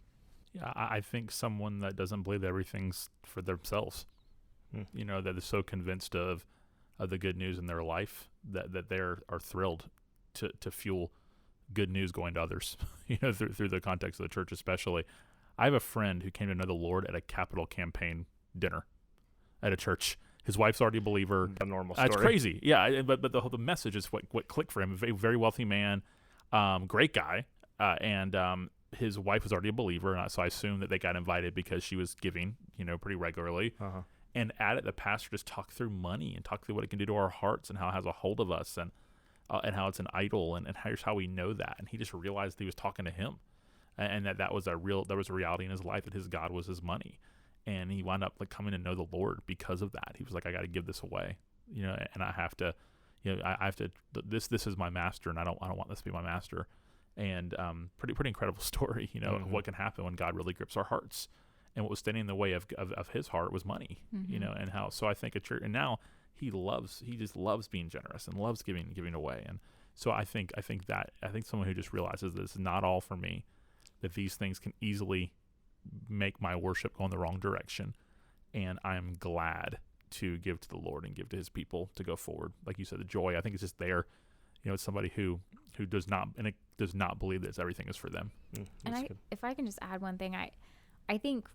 S2: Yeah, I think someone that doesn't believe that everything's for themselves, you know, that is so convinced of the good news in their life that they are thrilled to fuel good news going to others, you know, through the context of the church especially. I have a friend who came to know the Lord at a Capital Campaign dinner at a church. His wife's already a believer.
S1: A normal story.
S2: It's crazy. Yeah, but the message is what clicked for him. A very, very wealthy man, great guy, and his wife was already a believer, and so I assume that they got invited because she was giving, you know, pretty regularly. Uh-huh. And at it, the pastor just talked through money and talked through what it can do to our hearts and how it has a hold of us, and how it's an idol, and here's how we know that. And he just realized he was talking to him, and there was a reality in his life that his God was his money. And he wound up like coming to know the Lord because of that. He was like, I got to give this away, you know, and I have to, you know, I have to, this is my master, and I don't want this to be my master. And pretty incredible story, you know, mm-hmm. what can happen when God really grips our hearts. And what was standing in the way of his heart was money, mm-hmm. you know, and how, so I think a church, and now he just loves being generous and loves giving away. And so I think someone who just realizes this is not all for me, that these things can easily make my worship go in the wrong direction, and I'm glad to give to the Lord and give to his people to go forward. Like you said, the joy, I think it's just there. You know, it's somebody who does not believe that everything is for them.
S3: And if I can just add one thing, I think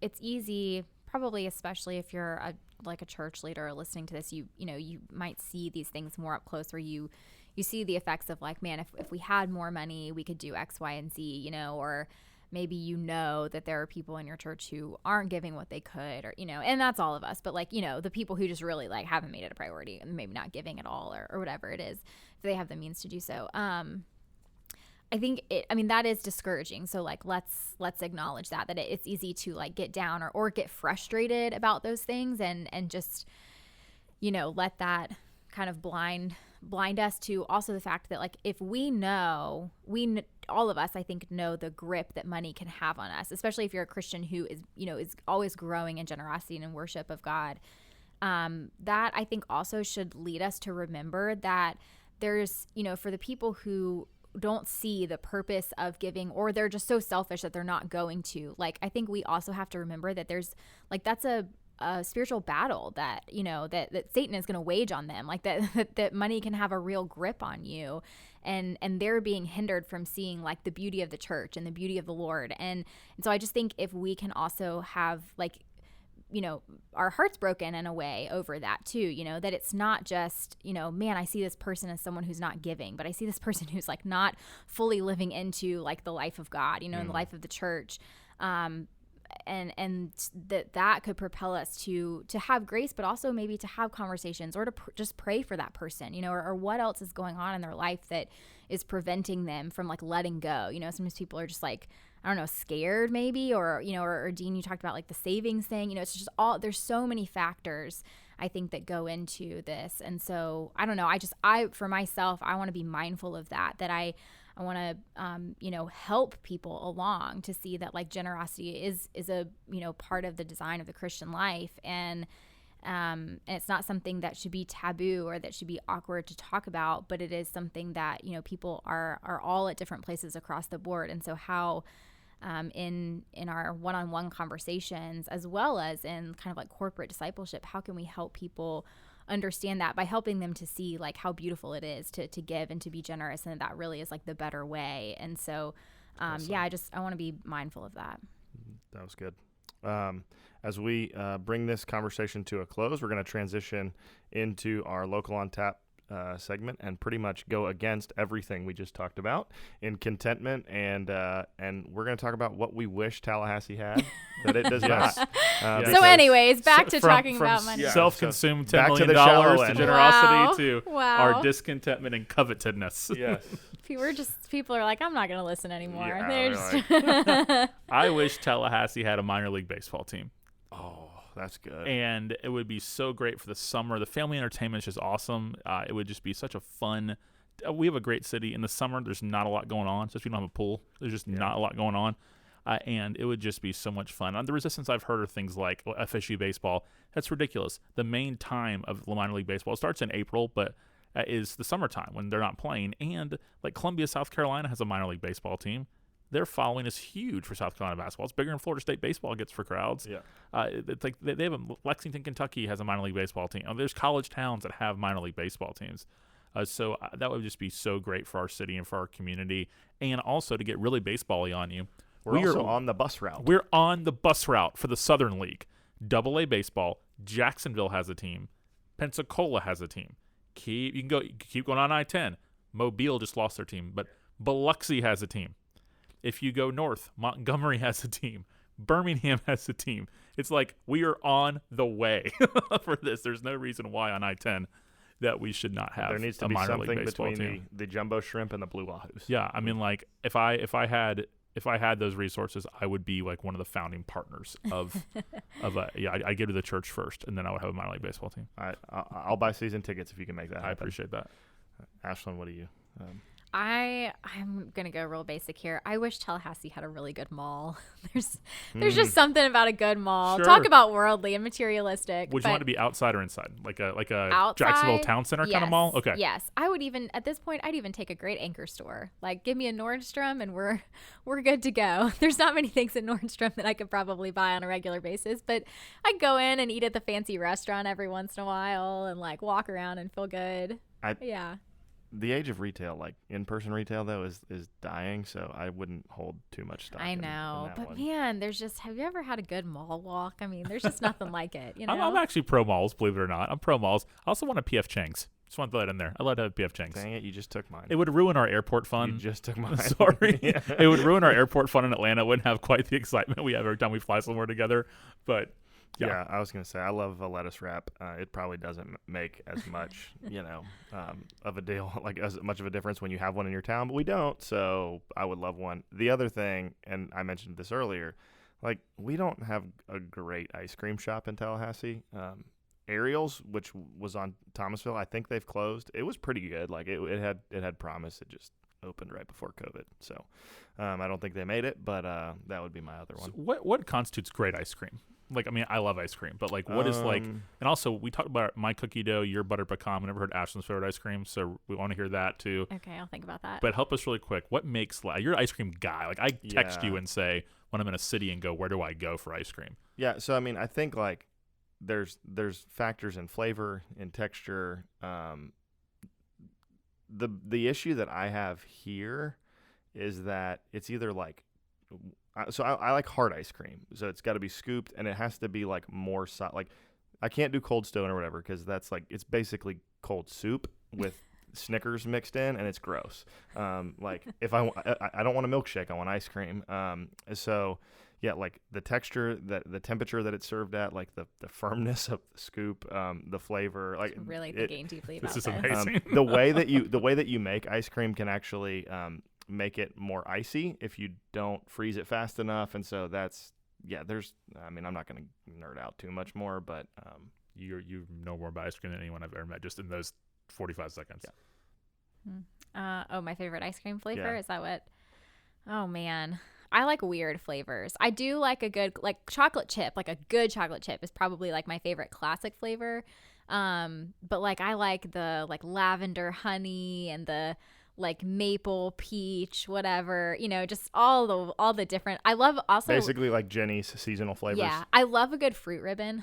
S3: it's easy, probably especially if you're a church leader listening to this, you know, you might see these things more up close, where you see the effects of like, man, if we had more money, we could do X, Y, and Z, you know, or maybe you know that there are people in your church who aren't giving what they could, or, you know, and that's all of us, but like, you know, the people who just really like haven't made it a priority and maybe not giving at all, or whatever it is, if they have the means to do so. I think that is discouraging. So like, let's acknowledge that it's easy to like get down or get frustrated about those things, and just, you know, let that kind of blind us to also the fact that like, if all of us, I think, know the grip that money can have on us, especially if you're a Christian who is, you know, is always growing in generosity and in worship of God. That I think also should lead us to remember that there's, you know, for the people who don't see the purpose of giving, or they're just so selfish that they're not going to, like, I think we also have to remember that there's like, that's a spiritual battle that, you know, that Satan is going to wage on them, like that money can have a real grip on you, and they're being hindered from seeing like the beauty of the church and the beauty of the Lord. And so I just think if we can also have like our hearts broken in a way over that too, that it's not just, man, I see this person as someone who's not giving, but I see this person who's like not fully living into like the life of God, in the life of the church. And that could propel us to have grace, but also maybe to have conversations or to just pray for that person, or what else is going on in their life that is preventing them from like letting go. Sometimes people are just like, I don't know, scared maybe, or Dean, you talked about like the savings thing, it's just there's so many factors I think that go into this. And so I don't know, for myself, I want to be mindful of that I want to, help people along to see that like generosity is a, part of the design of the Christian life. And it's not something that should be taboo or that should be awkward to talk about, but it is something that, people are all at different places across the board. And so how, in our one-on-one conversations, as well as in kind of like corporate discipleship, how can we help people understand that by helping them to see like how beautiful it is to give and to be generous, and that really is like the better way. And so awesome. I want to be mindful of that.
S1: That was good. As we bring this conversation to a close, we're going to transition into our Local on Tap segment and pretty much go against everything we just talked about in contentment, and we're going to talk about what we wish Tallahassee had that it does not.
S3: So anyways, back to talking about money.
S2: Self-consumed $10
S1: back
S2: million
S1: to the shallow
S2: to
S1: end.
S2: generosity to
S3: Wow.
S2: our discontentment and covetousness.
S1: Yes.
S3: People are like, I'm not going to listen anymore.
S1: Yeah,
S3: They're just
S2: I wish Tallahassee had a minor league baseball team.
S1: Oh, that's good.
S2: And it would be so great for the summer. The family entertainment is just awesome. It would just be such a fun. We have a great city. In the summer, there's not a lot going on. Since we don't have a pool, there's just not a lot going on. And it would just be so much fun. The resistance I've heard are things like FSU baseball. That's ridiculous. The main time of minor league baseball starts in April, but is the summertime when they're not playing. And like Columbia, South Carolina has a minor league baseball team. Their following is huge for South Carolina basketball. It's bigger than Florida State baseball gets for crowds.
S1: Yeah.
S2: It's like they have Lexington, Kentucky has a minor league baseball team. There's college towns that have minor league baseball teams. So that would just be so great for our city and for our community. And also to get really baseball-y on you.
S1: We're also on the bus route.
S2: We're on the bus route for the Southern League. AA baseball. Jacksonville has a team. Pensacola has a team. You can keep going on I-10. Mobile just lost their team, but Biloxi has a team. If you go north, Montgomery has a team. Birmingham has a team. It's like we are on the way for this. There's no reason why on I-10 that we should not have.
S1: There needs to
S2: a
S1: be
S2: minor league
S1: something
S2: baseball
S1: between
S2: team.
S1: the jumbo shrimp and the blue wahoos.
S2: Yeah, I mean, like if I had those resources, I would be like one of the founding partners of I give to the church first, and then I would have a minor league baseball team.
S1: I'll buy season tickets if you can make that happen.
S2: I appreciate that.
S1: Ashlyn, what do you?
S3: I'm gonna go real basic here. I wish Tallahassee had a really good mall. There's just something about a good mall.
S2: Sure.
S3: Talk about worldly and materialistic.
S2: Would you want to be outside or inside? Like a
S3: outside,
S2: Jacksonville Town Center kind of mall? Okay.
S3: Yes. I would even at this point I'd even take a great anchor store. Like give me a Nordstrom and we're good to go. There's not many things at Nordstrom that I could probably buy on a regular basis, but I'd go in and eat at the fancy restaurant every once in a while and like walk around and feel good. Yeah.
S1: The age of retail, like in-person retail, though, is dying, so I wouldn't hold too much stock.
S3: I know,
S1: in that
S3: but
S1: one.
S3: man, have you ever had a good mall walk? I mean, there's just nothing like it. You know,
S2: I'm actually pro malls, believe it or not. I'm pro malls. I also want a PF Chang's. Just want to throw that in there. I'd love to have PF Chang's.
S1: Dang it, you just took mine.
S2: It would ruin our airport fund.
S1: You just took mine.
S2: Sorry.
S1: Yeah.
S2: It would ruin our airport fund in Atlanta. It wouldn't have quite the excitement we have every time we fly somewhere together. But
S1: yeah, I was going to say, I love a lettuce wrap. It probably doesn't make as much, of a deal, like as much of a difference when you have one in your town, but we don't. So I would love one. The other thing, and I mentioned this earlier, like we don't have a great ice cream shop in Tallahassee. Ariel's, which was on Thomasville, I think they've closed. It was pretty good. Like it had promise. It just opened right before COVID. So I don't think they made it, but that would be my other one.
S2: So what constitutes great ice cream? Like, I mean, I love ice cream, but like, what is like, and also we talked about my cookie dough, your butter pecan. I never heard Ashlyn's favorite ice cream, so we want to hear that too.
S3: Okay, I'll think about that.
S2: But help us really quick. What makes, you're an ice cream guy. Like, I text you and say, when I'm in a city and go, where do I go for ice cream?
S1: Yeah. So, I mean, I think like there's factors in flavor, in texture. The issue that I have here is that it's either like I like hard ice cream. So it's got to be scooped, and it has to be like more like I can't do Cold Stone or whatever because that's like it's basically cold soup with Snickers mixed in, and it's gross. Like if I don't want a milkshake, I want ice cream. So yeah, like the texture, the temperature that it's served at, like the firmness of the scoop, the flavor, like
S3: Really thinking deeply about
S2: This
S3: this.
S2: is amazing.
S1: the way that you make ice cream can actually make it more icy if you don't freeze it fast enough, and so that's I'm not going to nerd out too much more, but
S2: You know more about ice cream than anyone I've ever met just in those 45 seconds.
S3: My favorite ice cream flavor?
S1: Yeah.
S3: Is that what? Oh, man. I like weird flavors. I do like a good, like chocolate chip, like a good chocolate chip is probably like my favorite classic flavor. But like I like the like lavender honey and the like maple peach, whatever, just all the different. I love also
S1: basically like Jenny's seasonal flavors.
S3: Yeah, I love a good fruit ribbon.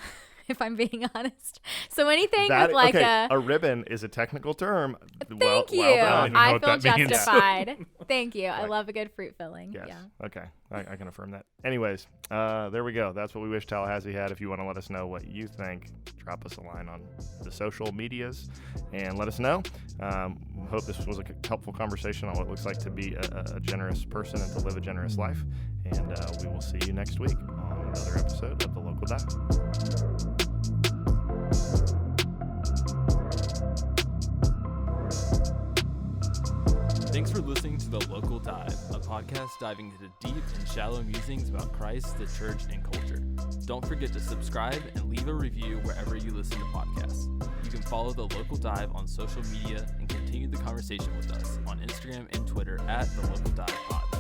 S3: If I'm being honest. So anything with like
S1: a ribbon is a technical term.
S3: Thank you.
S2: I don't even know
S3: I
S2: what
S3: feel
S2: that means.
S3: justified. Thank you. I love a good fruit filling.
S1: Yes.
S3: Yeah.
S1: Okay. I can affirm that. Anyways, there we go. That's what we wish Tallahassee had. If you want to let us know what you think, drop us a line on the social medias and let us know. Hope this was a helpful conversation on what it looks like to be a generous person and to live a generous life. And we will see you next week on another episode of The Local Dive.
S4: Thanks for listening to The Local Dive, a podcast diving into deep and shallow musings about Christ, the church, and culture. Don't forget to subscribe and leave a review wherever you listen to podcasts. You can follow The Local Dive on social media and continue the conversation with us on Instagram and Twitter at The Local Dive Pod.